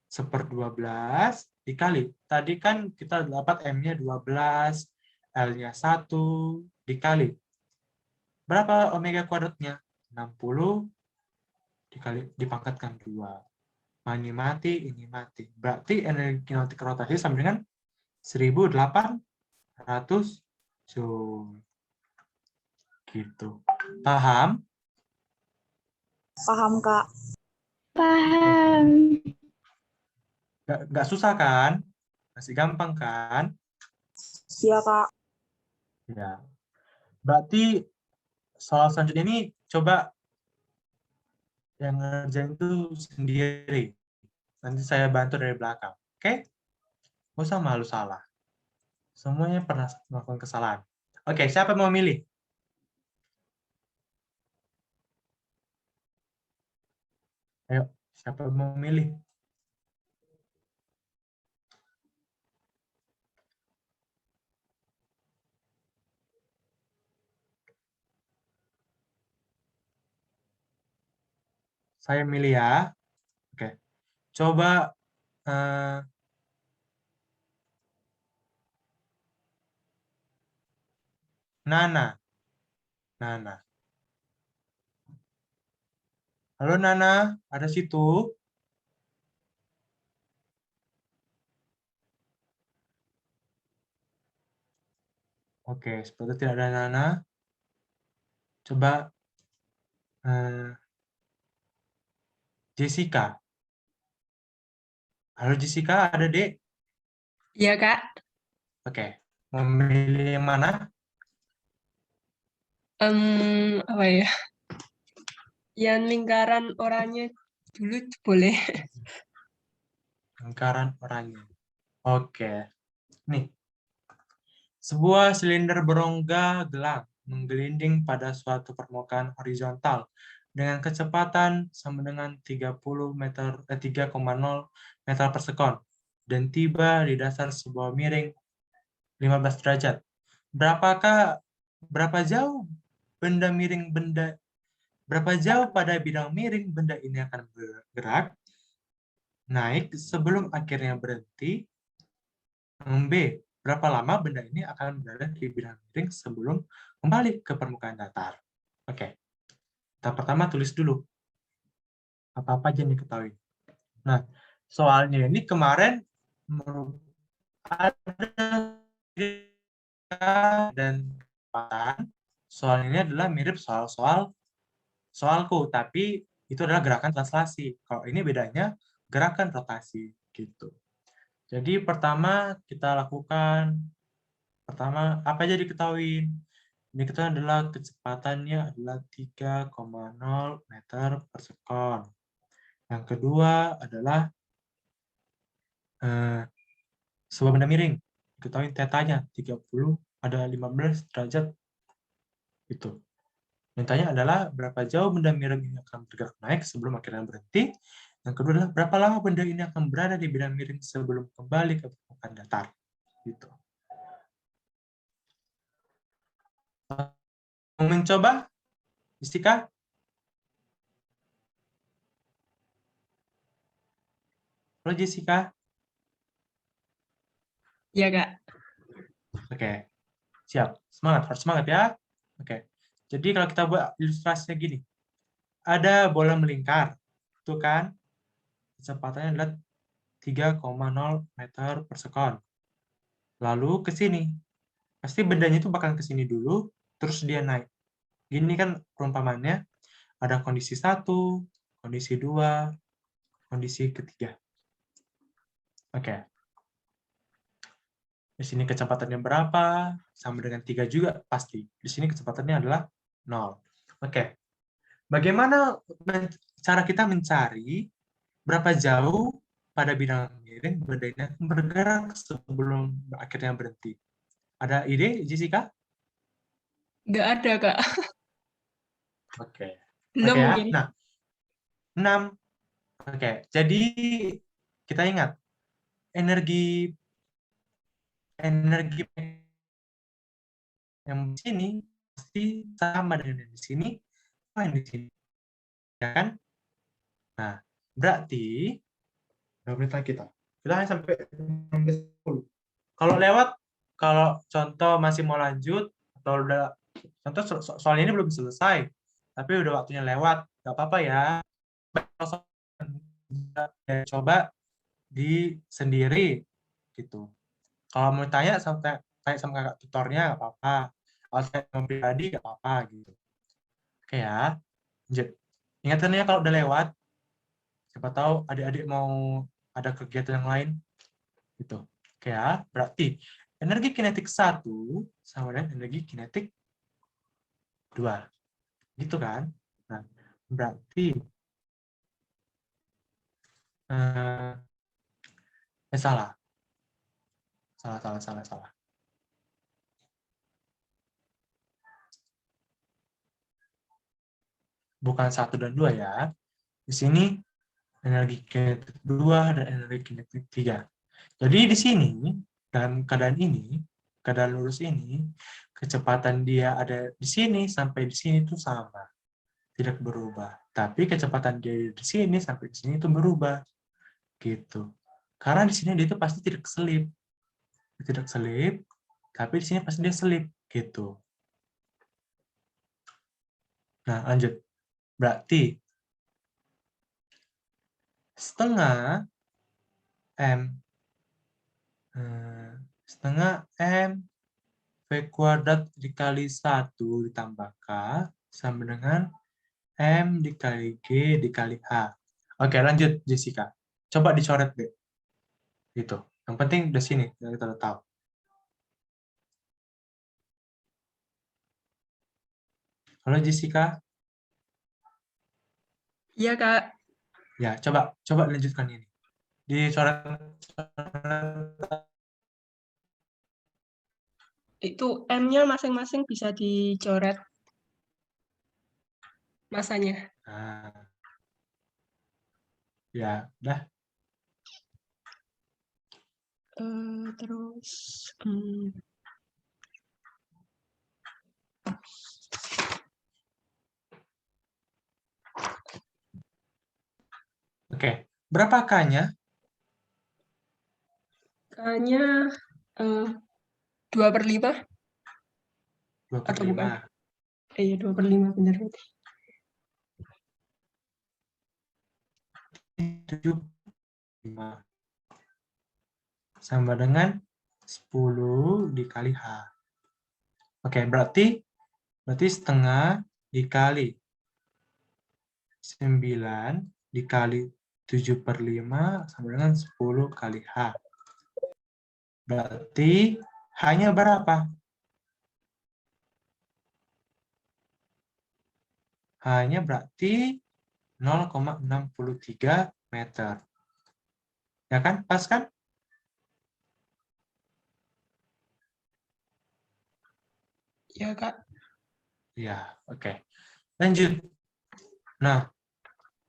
1/12 dikali. Tadi kan kita dapat M-nya 12, L-nya 1 dikali. Berapa omega kuadratnya? 60 dikali dipangkatkan 2. Ini mati, ini mati. Berarti energi kinetik rotasi sama dengan 1800 Joule. Gitu. Paham? Paham, Kak. Paham. Nggak susah kan? Masih gampang kan? Iya, Kak. Ya. Berarti soal selanjutnya ini coba yang ngerjain itu sendiri. Nanti saya bantu dari belakang. Oke? Nggak usah malu salah. Semuanya pernah melakukan kesalahan. Oke, siapa mau milih? Ayo, siapa mau milih? Saya milih ya. Oke. Coba Nana. Halo Nana, ada situ? Oke, seperti tidak ada Nana. Coba Jessica. Halo Jessica, ada Dek? Iya, Kak. Oke, mau milih yang mana? Apa ya? Yang lingkaran oranye dulu boleh. Lingkaran oranye. Oke. Nih. Sebuah silinder berongga gelang menggelinding pada suatu permukaan horizontal dengan kecepatan sama dengan 3,0 meter per sekon dan tiba di dasar sebuah miring 15 derajat. Berapa jauh pada bidang miring benda ini akan bergerak naik sebelum akhirnya berhenti? B. Berapa lama benda ini akan berada di bidang miring sebelum kembali ke permukaan datar? Oke. Tahap pertama tulis dulu. Apa-apa aja yang diketahui. Nah, soalnya ini kemarin ada dan soal ini adalah mirip soalku, tapi itu adalah gerakan translasi. Kalau ini bedanya gerakan rotasi gitu. Jadi pertama kita lakukan, apa aja diketahui? Diketahui adalah kecepatannya adalah 3,0 meter per sekon. Yang kedua adalah sebuah benda miring. Diketahui tetanya 30, ada 15 derajat. Itu. Mintanya adalah berapa jauh benda miring ini akan bergerak naik sebelum akhirnya berhenti. Yang kedua adalah berapa lama benda ini akan berada di bidang miring sebelum kembali ke permukaan datar. Gitu. Mau mencoba? Jessica? Halo Jessica? Iya, Kak. Oke. Siap. Semangat, harus semangat ya. Oke. Jadi kalau kita buat ilustrasinya gini. Ada bola melingkar. Itu kan kecepatannya adalah 3,0 meter per sekon. Lalu ke sini. Pasti bendanya itu bakal ke sini dulu, terus dia naik. Gini kan perumpamannya. Ada kondisi 1, kondisi 2, kondisi ketiga. Oke. Di sini kecepatannya berapa? Sama dengan 3 juga pasti. Di sini kecepatannya adalah 0. Oke. Bagaimana cara kita mencari berapa jauh pada bidang miring bendanya bergerak sebelum akhirnya berhenti? Ada ide, Jessica? Nggak ada, Kak. Oke. Belum Oke ya. mungkin. Nah, 6. Oke. Jadi kita ingat energi yang di sini pasti sama dengan yang di sini, sama yang di sini, ya kan? Nah, berarti berapa menit lagi kita hanya sampai 10. Kalau lewat, kalau contoh masih mau lanjut atau udah contoh soal ini belum selesai, tapi udah waktunya lewat, nggak apa-apa ya. Coba di sendiri gitu. Kalau mau tanya sama kakak tutornya nggak apa-apa. Kalau saya pribadi nggak apa-apa gitu. Oke ya. Lanjut. Ingatkan ya kalau udah lewat. Siapa tahu adik-adik mau ada kegiatan yang lain gitu. Oke ya. Berarti energi kinetik 1 sama dengan energi kinetik 2. Gitu kan? Nah, berarti salah. Salah. Bukan 1 dan 2 ya. Di sini energi kinetik 2 dan energi kinetik 3. Jadi di sini, dalam keadaan ini, keadaan lurus ini, kecepatan dia ada di sini sampai di sini itu sama. Tidak berubah. Tapi kecepatan dia di sini sampai di sini itu berubah. Gitu. Karena di sini dia itu pasti tidak selip. Tidak selip, tapi di sini pasti dia selip. Gitu. Nah, lanjut. Berarti setengah M V kuadrat dikali 1 ditambah K sama dengan M dikali G dikali H. Oke, lanjut Jessica. Coba dicoret deh. Gitu. Yang penting di sini kita udah tahu. Halo Jessica. Iya, Kak. Ya, coba lanjutkan ini. Dicoret. Itu M-nya masing-masing bisa dicoret masanya. Nah. Ya, udah. Terus Oke. Berapa K-nya? K-nya 2/5 atau bukan? 2/5. Iya, 2/5 benar. 7,5 sama dengan 10 dikali H. Oke, berarti setengah dikali 9 dikali 7/5 sama dengan 10 kali H. Berarti H-nya berapa? H-nya berarti 0,63 meter. Ya kan? Pas kan? Ya, Kak. Ya, oke. Lanjut. Nah,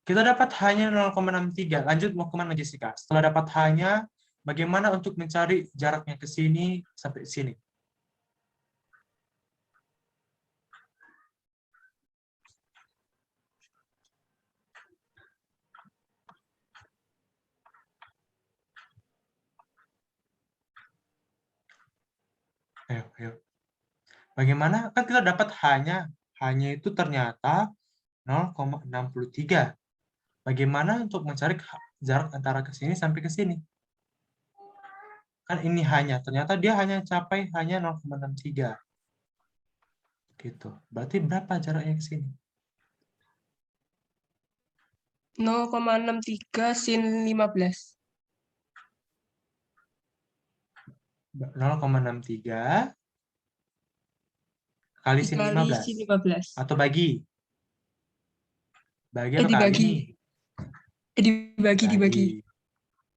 kita dapat H-nya 0,63. Lanjut mau kemana Jessica? Setelah dapat H-nya, bagaimana untuk mencari jaraknya ke sini sampai sini? Ayo, ayo. Bagaimana? Kan kita dapat hanya itu ternyata 0,63. Bagaimana untuk mencari jarak antara ke sini sampai ke sini? Kan ini hanya, ternyata dia hanya capai hanya 0,63. Gitu. Berarti berapa jaraknya ke sini? 0,63 sin 15. 0,63 kali sin Dikali 15. sin 15. Atau bagi? Bagi atau kali Dibagi. nih? Dibagi.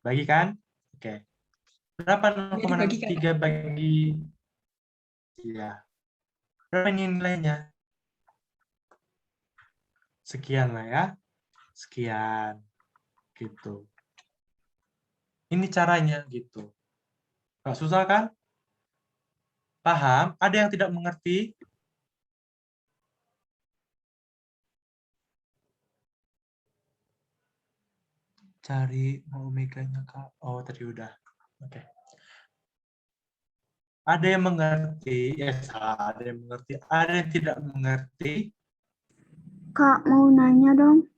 Bagi kan? Oke. Berapa Ya, dibagi, Kak. 0,63 bagi? Iya. Berapa ini nilainya? Sekian lah ya. Sekian. Gitu. Ini caranya gitu. Gak susah kan? Paham? Ada yang tidak mengerti? Cari omeganya Kak. Oh, tadi udah. Oke. Ada yang mengerti? Ya, salah. Ada yang mengerti. Ada yang tidak mengerti? Kak, mau nanya dong.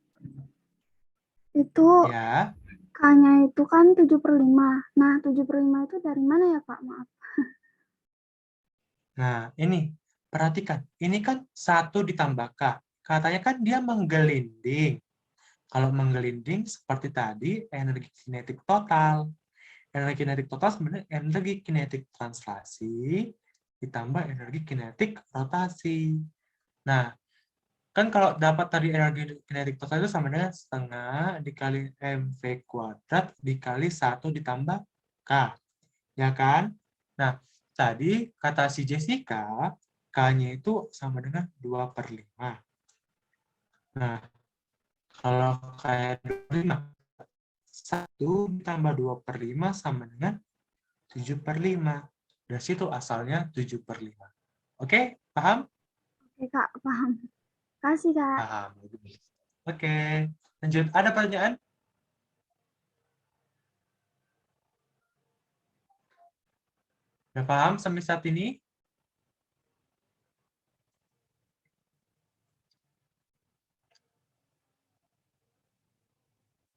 Itu Ya. K-nya itu kan 7/5. Nah, 7/5 itu dari mana ya, Kak? Maaf. Nah, ini. Perhatikan. Ini kan 1 ditambah K. Katanya kan dia menggelinding. Kalau menggelinding seperti tadi, energi kinetik total. Energi kinetik total sebenarnya energi kinetik translasi ditambah energi kinetik rotasi. Nah, kan kalau dapat tadi energi kinetik total itu sama dengan setengah dikali mv kuadrat dikali 1 ditambah K. Ya kan? Nah, tadi kata si Jessica, K-nya itu sama dengan 2/5. Nah, kalau kayak 2/5, 1 ditambah 2/5 sama dengan 7/5. Dari situ asalnya 7/5. Oke, paham? Oke, Kak, paham. Kasih, Kak. Paham. Oke, lanjut. Ada pertanyaan? Udah paham sampai saat ini?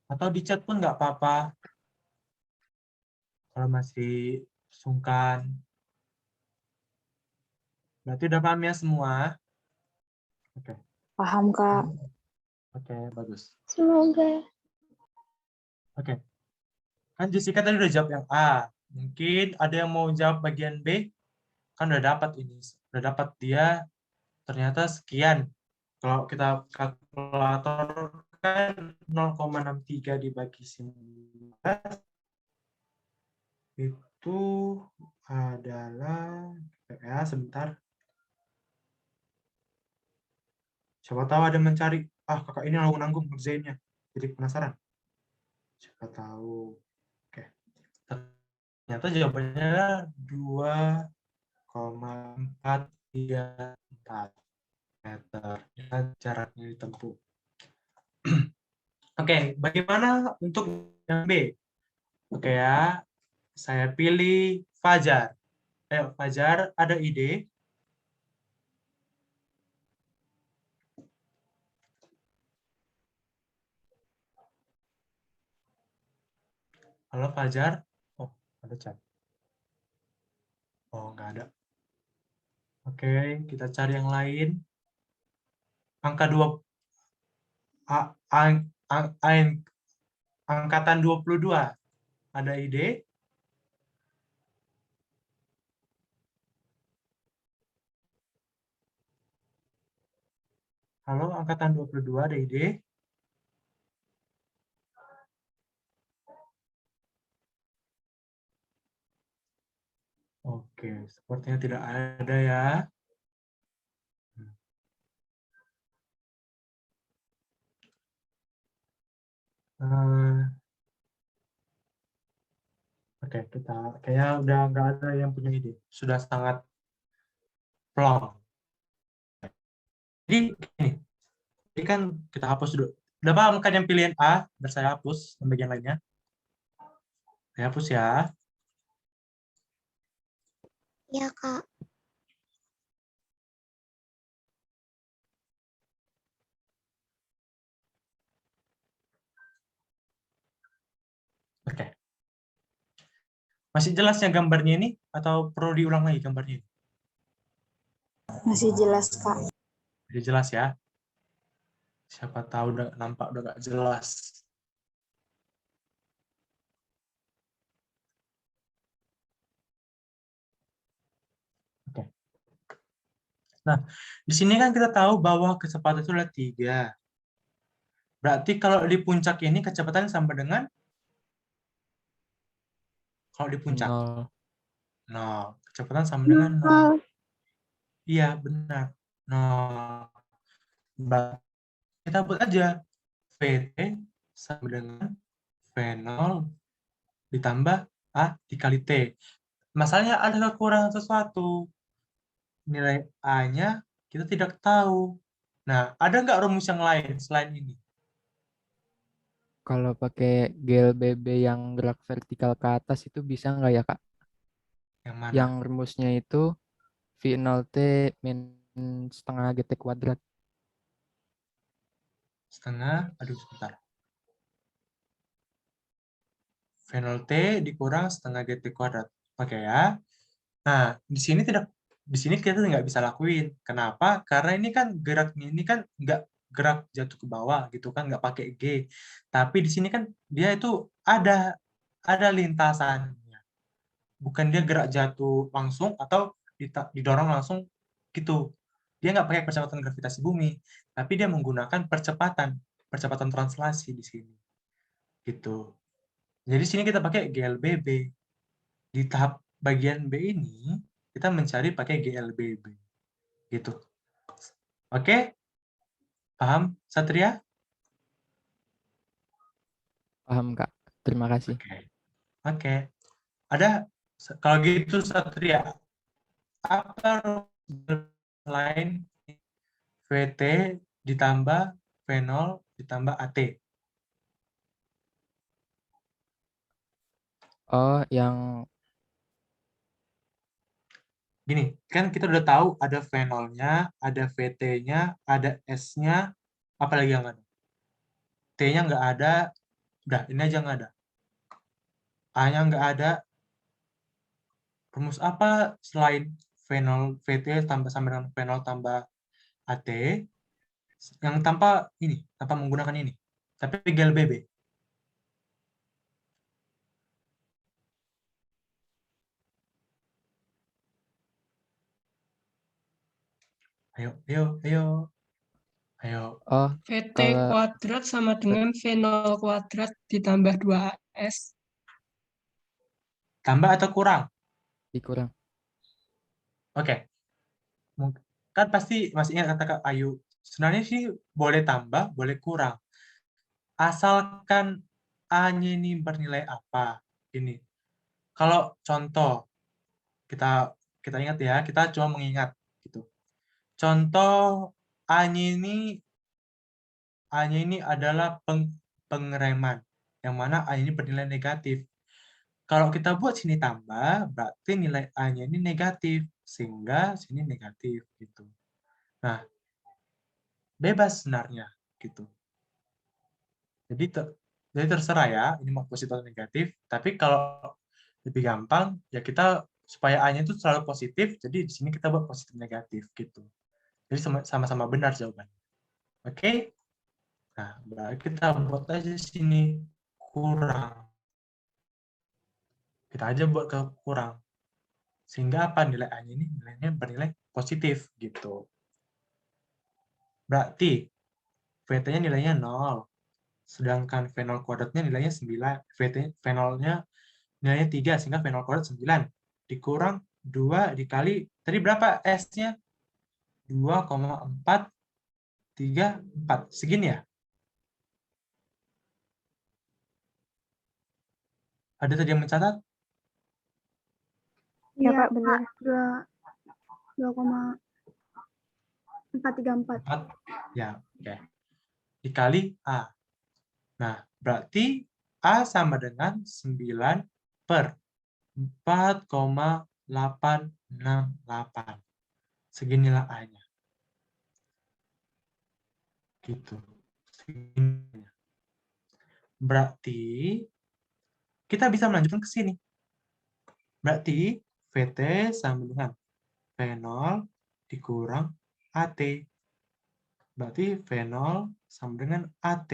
Atau di chat pun nggak apa-apa. Kalau masih sungkan. Berarti udah paham ya semua? Oke. Paham, Kak. Oke, bagus. Semoga. Oke. Kan Jessica tadi udah jawab yang A. Mungkin ada yang mau jawab bagian B? Kan udah dapat ini. Udah dapat dia ternyata sekian. Kalau kita kalkulator kan 0,63 dibagi 19 itu adalah ya sebentar. Siapa tahu ada mencari, kakak ini nanggung ngerjainnya. Jadi penasaran. Siapa tahu. Oke. Ternyata jawabannya 2,434 meter. Ya, jaraknya ditempuh. Oke, bagaimana untuk yang B? Oke ya, saya pilih Fajar. Ayo, Fajar, ada ide? Halo Fajar? Oh, ada chat. Oh, nggak ada. Oke, kita cari yang lain. Angka 2, angkatan 22. Ada ide? Halo, angkatan 22, ada ide? Oke, sepertinya tidak ada ya. Oke, Oke, kita kayaknya udah nggak ada yang punya ide. Sudah sangat plong. Jadi gini, ini kan kita hapus dulu. Udah paham kan yang pilihan A? Biar saya hapus yang bagian lainnya. Saya hapus ya. Iya, Kak. Oke. Masih jelas ya gambarnya ini? Atau perlu diulang lagi gambarnya ini? Masih jelas, Kak. Jadi jelas ya. Siapa tahu udah nampak udah nggak jelas. Oke. Nah, di sini kan kita tahu bahwa kecepatan itu ada 3. Berarti kalau di puncak ini kecepatan sama dengan kalau di puncak. 0. 0. Kecepatan sama dengan 0. Iya, benar. 0. Berarti kita buat aja VT sama dengan V0 ditambah A dikali T. Masalahnya ada kekurangan sesuatu. Nilai A-nya kita tidak tahu. Nah, ada nggak rumus yang lain selain ini? Kalau pakai GLBB yang gerak vertikal ke atas itu bisa nggak ya, Kak? Yang mana? Yang rumusnya itu V0T min setengah GT kuadrat. Setengah, aduh sebentar. V0T dikurang setengah GT kuadrat. Oke ya. Nah, di sini kita nggak bisa lakuin. Kenapa? Karena ini kan geraknya ini kan nggak gerak jatuh ke bawah gitu kan, nggak pakai G. Tapi di sini kan dia itu ada lintasannya. Bukan dia gerak jatuh langsung atau didorong langsung gitu. Dia nggak pakai percepatan gravitasi bumi, tapi dia menggunakan percepatan translasi di sini. Gitu. Jadi di sini kita pakai GLBB. Di tahap bagian B ini kita mencari pakai GLBB. Gitu. Oke? Paham, Satria? Paham, Kak? Terima kasih. Oke. Ada kalau gitu Satria, apa rumus lain VT ditambah V0 ditambah AT? Oh, yang Gini, kan kita udah tahu ada V0-nya, ada VT-nya, ada S-nya, apalagi yang ada? T-nya nggak ada, udah ini aja nggak ada. A-nya nggak ada, rumus apa selain V0, VT tambah sama dengan V0 tambah AT yang tanpa menggunakan ini, tapi GLBB. Ayo, ayo, ayo, ayo. oh VT kalau kuadrat sama dengan V0 kuadrat ditambah 2AS. Tambah atau kurang? dikurang. Oke. Kan pasti masih ingat kata Kak Ayu. Sebenarnya sih boleh tambah, boleh kurang. Asalkan A-nya ini bernilai apa. Ini. Kalau contoh, kita ingat ya, kita cuma mengingat gitu. Contoh A-nya ini adalah pengereman, yang mana A ini bernilai negatif. Kalau kita buat sini tambah, berarti nilai A-nya ini negatif, sehingga sini negatif gitu. Nah, bebas sebenarnya gitu. Jadi terserah ya, ini mau positif atau negatif. Tapi kalau lebih gampang, ya kita supaya A-nya itu selalu positif, jadi di sini kita buat positif negatif gitu. Jadi sama-sama benar jawabannya. Oke? Nah, berarti kita buat aja sini kurang. Kita aja buat ke kurang. Sehingga apa nilai A-nya ini nilainya bernilai positif gitu. Berarti VT-nya nilainya 0. Sedangkan V0 kuadratnya nilainya 9. V0-nya nilainya 3 sehingga V0 kuadrat 9. Dikurang 2 dikali tadi berapa S-nya? 2,434. Segini ya? Ada tadi yang mencatat? Kak, benar. 2,434. 4, ya, oke. Dikali A. Nah, berarti A sama dengan 9 per 4,868. Seginilah A-nya. Gitu. Segininya. Berarti kita bisa melanjutkan ke sini. Berarti VT sama dengan V0 dikurang AT. Berarti V0 sama dengan AT.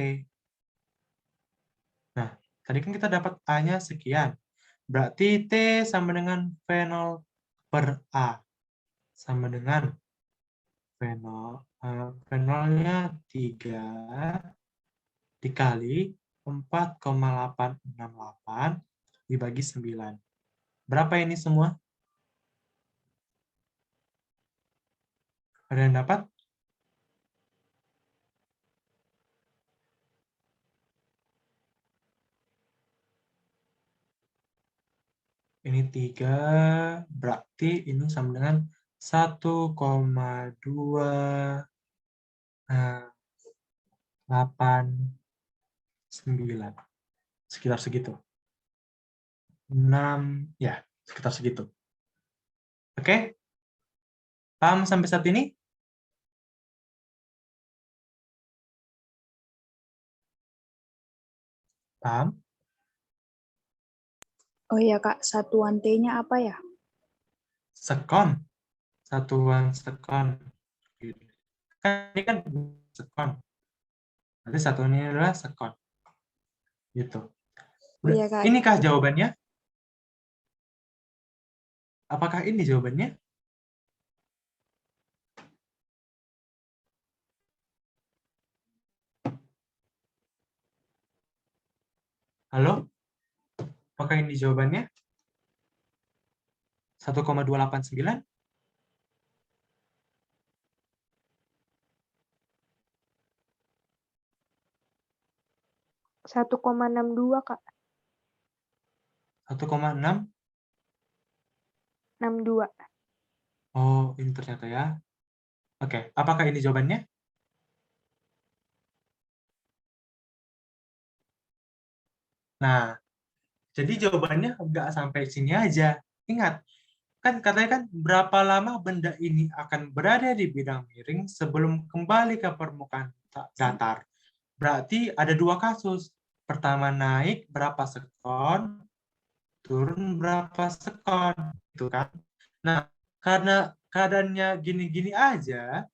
Nah, tadi kan kita dapat A-nya sekian. Berarti T sama dengan V0 per A. Sama dengan V0. V0-nya 3 dikali 4,868 dibagi 9. Berapa ini semua? Ada yang dapat? Ini 3, berarti ini sama dengan 1,289. Sekitar segitu. 6, ya, sekitar segitu. Oke? Paham sampai saat ini? Paham? Oh iya Kak, satuan T-nya apa ya? Sekon. Satuan sekon. Kan ini kan sekon. Nanti satuannya adalah sekon. Gitu. Oh iya Kak. Inikah jawabannya? Apakah ini jawabannya? Halo? Apakah ini jawabannya? 1,289? 1,62 Kak. 1,6? 62. Oh, ini ternyata ya. Oke, apakah ini jawabannya? Nah, jadi jawabannya nggak sampai sini aja. Ingat, kan katanya kan berapa lama benda ini akan berada di bidang miring sebelum kembali ke permukaan datar. Berarti ada dua kasus. Pertama naik berapa sekon, turun berapa sekon, gitu kan. Nah, karena keadaannya gini-gini aja,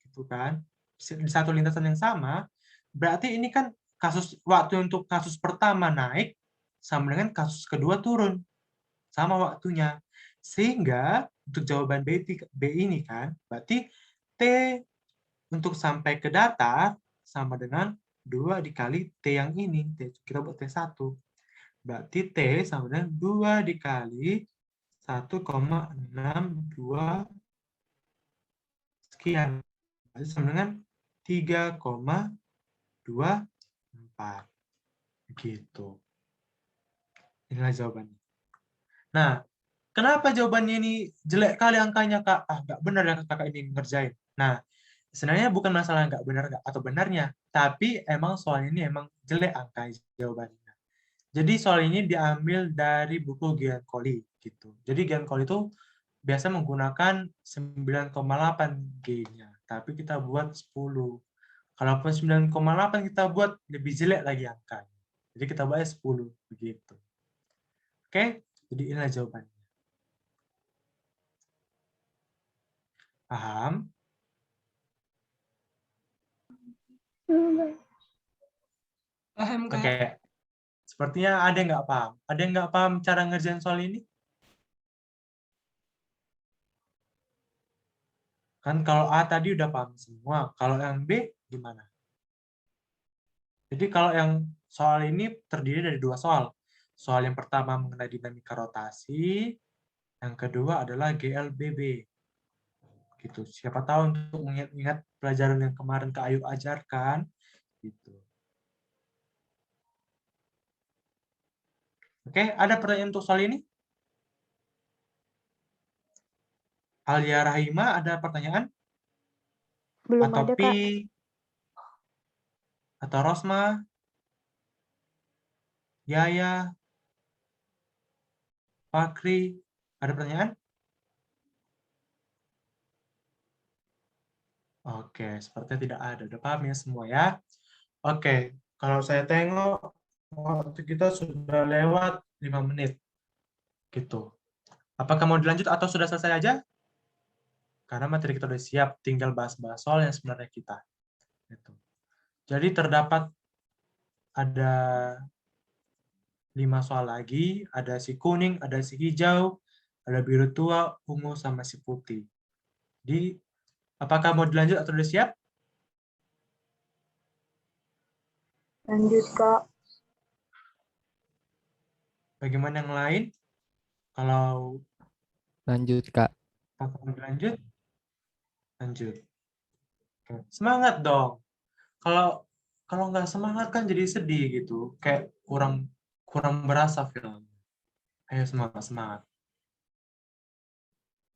gitu kan, di satu lintasan yang sama, berarti ini kan kasus waktu untuk kasus pertama naik sama dengan kasus kedua turun, sama waktunya. Sehingga untuk jawaban B ini kan, berarti T untuk sampai ke datar sama dengan 2 dikali T yang ini. Kita buat T1. Berarti T sama dengan 2 dikali 1,62 sekian. Berarti sama dengan 3,24. Gitu. Inilah jawabannya. Nah, kenapa jawabannya ini jelek kali angkanya, Kak? Ah, nggak benar ya kakak ini ngerjain. Nah, sebenarnya bukan masalah nggak benar atau benarnya, tapi emang soal ini emang jelek angka jawabannya. Jadi soal ini diambil dari buku Giancoli gitu. Jadi Giancoli itu biasa menggunakan 9,8 G-nya, tapi kita buat 10. Kalaupun 9,8 kita buat lebih jelek lagi angkanya. Jadi kita buat 10 begitu. Oke, jadi inilah jawabannya. Paham? Paham, Kak? Oke. Sepertinya ada yang nggak paham. Ada yang nggak paham cara ngerjain soal ini? Kan kalau A tadi udah paham semua. Kalau yang B gimana? Jadi kalau yang soal ini terdiri dari dua soal. Soal yang pertama mengenai dinamika rotasi, yang kedua adalah GLBB. Gitu. Siapa tahu untuk mengingat pelajaran yang kemarin Kak Ayu ajarkan, gitu. Oke, ada pertanyaan untuk soal ini? Alia Rahima, ada pertanyaan? Belum Atau ada, Kak. Pi? Atau Rosma? Yaya? Fakri? Ada pertanyaan? Oke, sepertinya tidak ada. Udah paham ya semua ya? Oke, kalau saya tengok waktu kita sudah lewat 5 menit. Gitu. Apakah mau dilanjut atau sudah selesai aja? Karena materi kita udah siap, tinggal bahas-bahas soal yang sebenarnya kita. Gitu. Jadi terdapat ada 5 soal lagi, ada si kuning, ada si hijau, ada biru tua, ungu, sama si putih. Jadi, apakah mau dilanjut atau udah siap? Lanjut, Kak. Bagaimana yang lain? Kalau Lanjut, Kak. mau dilanjut, lanjut. Oke. Semangat dong. Kalau nggak semangat kan jadi sedih gitu, kayak kurang berasa film. Ayo semangat, semangat.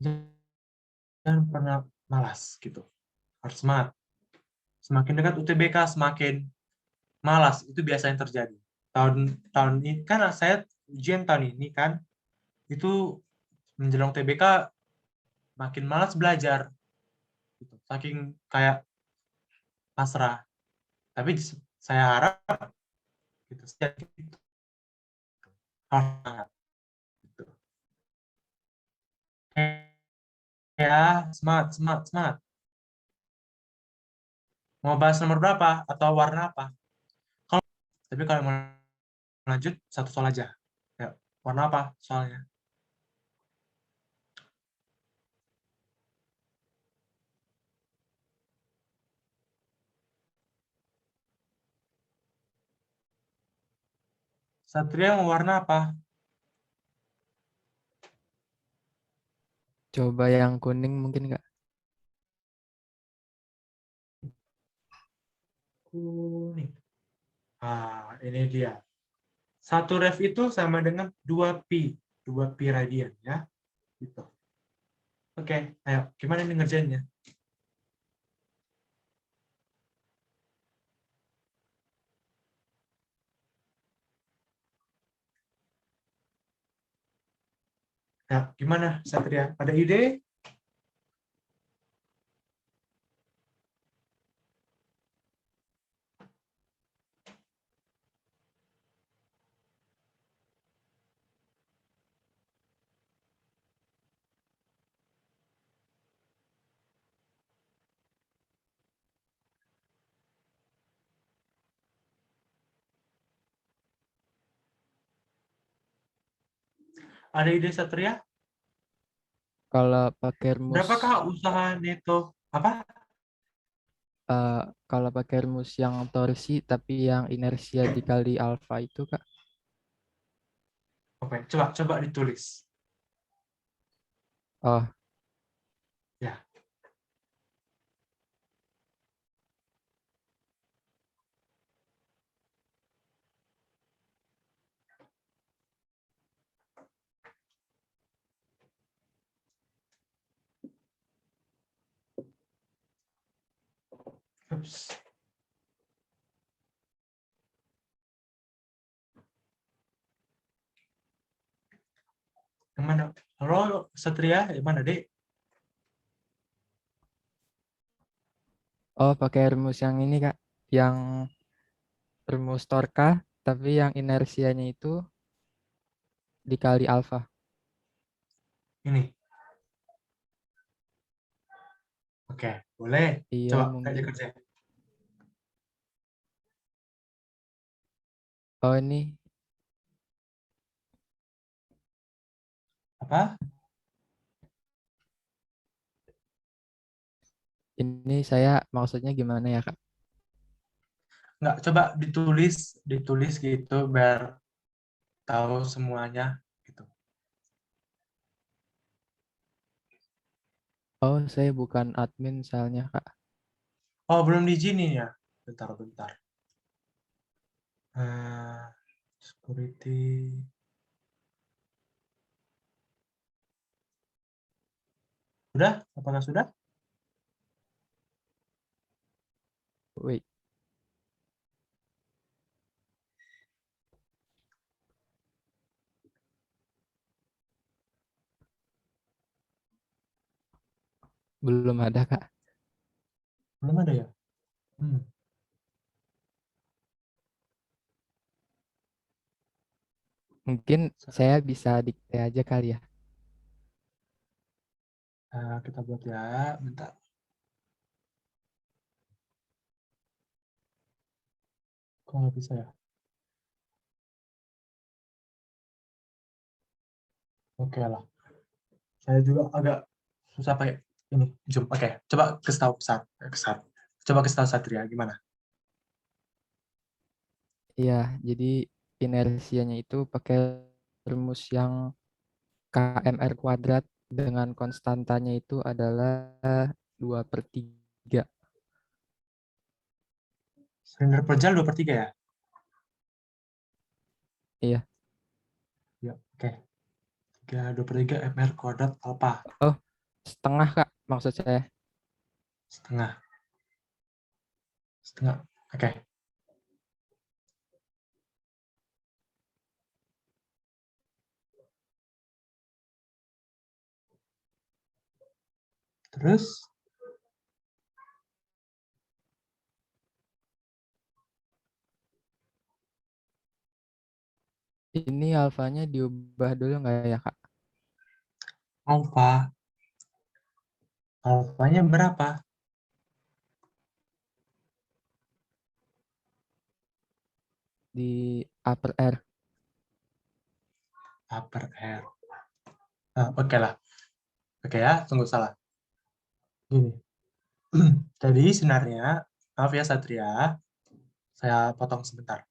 Jangan pernah malas gitu. Harus semangat. Semakin dekat UTBK semakin malas, itu biasa yang terjadi. Tahun ini kan saya ujian tahun ini kan, itu menjelang UTBK makin malas belajar. Gitu. Saking kayak pasrah. Tapi saya harap gitu, harus semangat. Gitu. Ya, semangat, semangat, semangat. Mau bahas nomor berapa atau warna apa? Tapi kalau mau lanjut, satu soal aja. Ya, warna apa soalnya? Satria mau warna apa? Coba yang kuning mungkin, Kak. Kuning. Ah, ini dia. Satu ref itu sama dengan 2pi. 2pi radian, ya. Gitu. Oke, ayo. Gimana ini ngerjainnya? Ya, gimana, Satria? Ada ide? Ada ide, Satria? Kalau pakai rumus Berapakah usaha Neto? Apa? kalau pakai rumus yang torsi tapi yang inersia dikali alfa itu, Kak. Oke, coba ditulis. Oh, Ya. Ups. Yang mana? Halo, Satria, yang mana, Dek? oh pakai rumus yang ini, Kak. Yang rumus torka tapi yang inersianya itu dikali alfa. Ini. Oke, boleh. Iya, Coba mungkin. kerja. Oh, ini Apa? ini saya maksudnya gimana ya, Kak? Nggak, coba ditulis gitu biar tahu semuanya gitu. Oh, saya bukan admin soalnya, Kak. Oh, belum diizinin ya? Bentar. Security. Sudah? Apakah sudah? Wait. Belum ada, Kak. Belum ada ya? Mungkin saya bisa dikte aja kali ya. Nah, kita buat ya, bentar. Kok nggak bisa ya? Oke lah. Saya juga agak susah pakai ini Zoom. Oke, coba kasih tahu Coba kasih tahu Satria gimana? Iya, jadi inersianya itu pakai rumus yang KMR kuadrat dengan konstantanya itu adalah 2/3. Silinder per jam 2/3 ya? Iya. Ya, oke. 2/3 MR kuadrat alpha. Oh, setengah, Kak, maksud saya. Setengah. Oke. Terus Ini alfanya diubah dulu nggak ya, Kak? alfanya berapa? Di upper R. Upper R. Oke lah. Oke ya, tunggu salah. Gini. Jadi sebenarnya, maaf ya Satria, saya potong sebentar.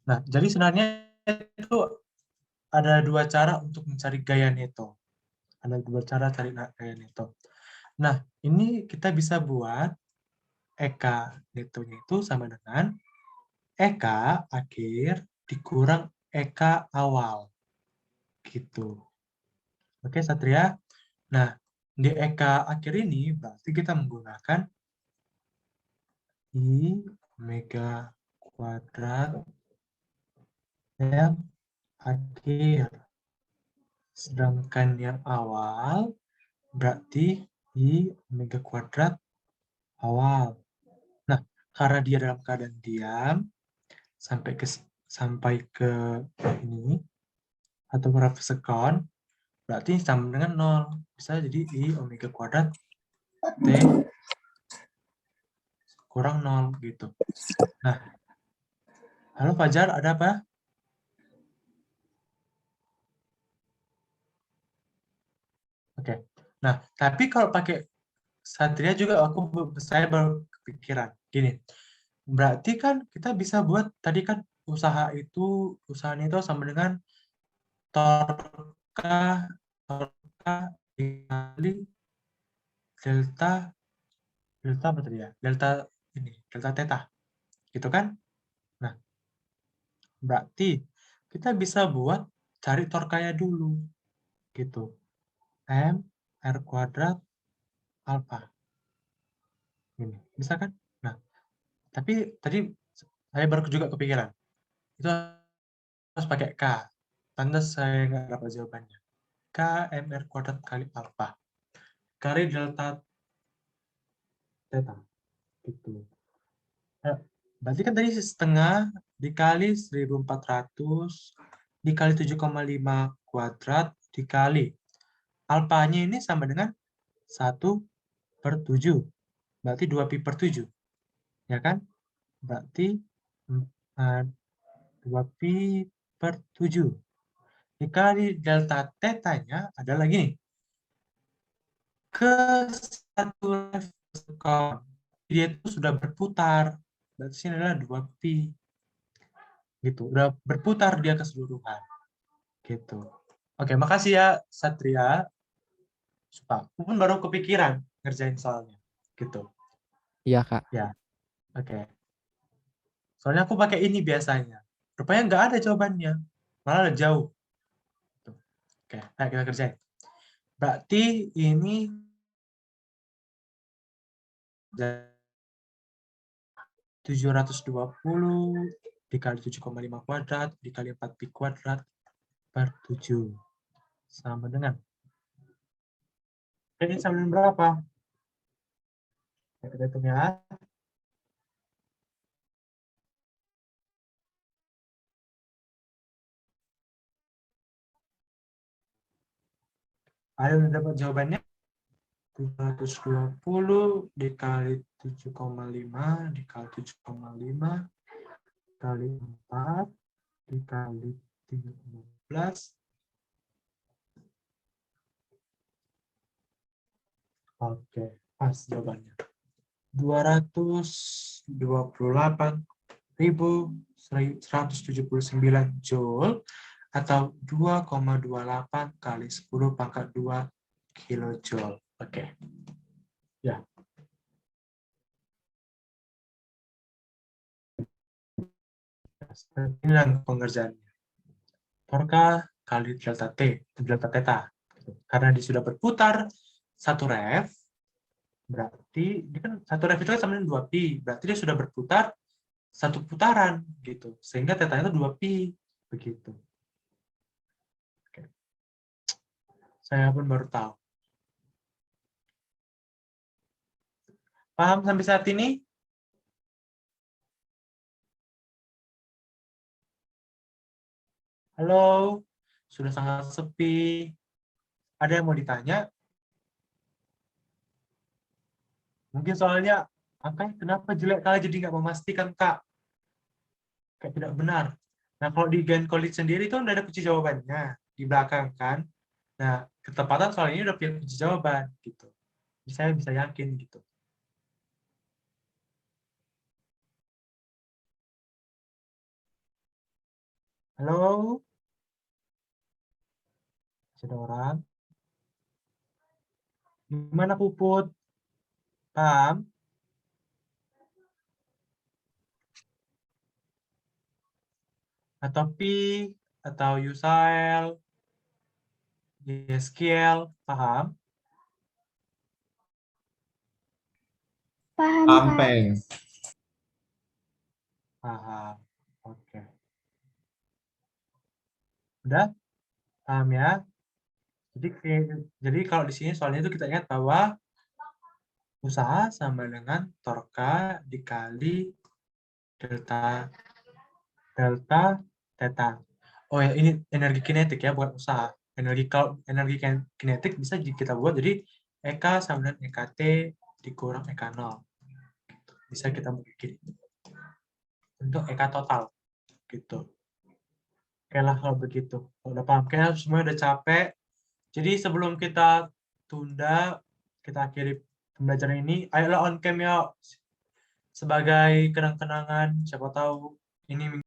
Nah, jadi sebenarnya itu ada dua cara untuk mencari gaya Neto. Ada dua cara cari gaya Neto. Nah, ini kita bisa buat Eka Netonya itu sama dengan Eka akhir dikurang Eka awal. Gitu. Oke, Satria. Nah, di Eka akhir ini berarti kita menggunakan I Omega kuadrat yang akhir. Sedangkan yang awal berarti I Omega kuadrat awal. Nah, karena dia dalam keadaan diam, sampai ke ini, atau berapa sekon, berarti sama dengan 0. Bisa jadi I Omega kuadrat T kurang 0 gitu. Nah, halo Fajar, ada apa? Oke. Nah, tapi kalau pakai Satria juga saya baru kepikiran. Gini, berarti kan kita bisa buat tadi kan usahanya itu sama dengan torka dikali delta apa tadi ya? Delta theta. Gitu kan? Nah, berarti kita bisa buat cari torkanya dulu. Gitu. M R kuadrat alpha. Ini, bisa kan? Nah, tapi tadi saya baru juga kepikiran. Itu harus pakai K. Pantas saya nggak dapat jawabannya. K MR kuadrat kali alpha. Kali delta theta. Gitu. Nah, berarti kan tadi setengah dikali 1400 dikali 7,5 kuadrat dikali. Alfanya ini sama dengan 1/7. Berarti 2pi/7. Ya kan? Berarti 2pi/7. Dikali delta theta-nya adalah gini. Ke 1 sekon. Dia itu sudah berputar. Berarti ini adalah 2pi. Gitu. Udah berputar dia keseluruhan. Gitu. Oke, makasih ya Satria. Aku pun baru kepikiran ngerjain soalnya. Gitu. Iya, Kak. Ya. Oke. Soalnya aku pakai ini biasanya. Rupanya nggak ada jawabannya. Malah jauh. Tuh. Oke, ayo kita kerjain. Berarti ini 720 dikali 7,5 kuadrat dikali 4pi kuadrat per 7 sama dengan. Ini sama dengan berapa? Kita hitung ya. Ayo dapat jawabannya. 720 dikali 7,5 dikali 7,5 kali 4 dikali 13. Oke, pas jawabannya. 228.179 Joule atau 2,28 kali 10 pangkat 2 kilojoule. Oke. Ya. Ini pengerjaannya. Torka kali delta T, delta theta. Karena dia sudah berputar satu rev, berarti dia kan satu rev itu kan sama dengan 2pi, berarti dia sudah berputar satu putaran gitu. Sehingga theta itu 2pi begitu. Oke. Saya pun baru tahu. Paham sampai saat ini? Halo, sudah sangat sepi. Ada yang mau ditanya? Mungkin soalnya, kenapa jelek kali jadi nggak memastikan, Kak? Kayak tidak benar. Nah, kalau di Gen College sendiri itu udah ada kunci jawabannya di belakang kan. Nah, ketepatan soal ini udah punya kunci jawaban gitu. Jadi saya bisa yakin gitu. Halo? Ada orang? Gimana Puput? Paham? Atau Pi? Atau Yusael? Yeskiel? Paham? Paham, Paham, Kak. Peng. Paham. Oke. Udah? Paham ya? Jadi kalau di sini soalnya itu kita ingat bahwa usaha sama dengan torka dikali delta theta. Oh ya, ini energi kinetik ya, bukan usaha. Energi kinetik bisa kita buat jadi EK sama dengan EKT dikurang EK0. Bisa kita bikin untuk EK total gitu. Oke lah kalau begitu. Udah paham, kayaknya semuanya udah capek. Jadi sebelum kita tunda, kita akhiri pembelajaran ini, ayolah on cam ya. Sebagai kenang-kenangan, siapa tahu ini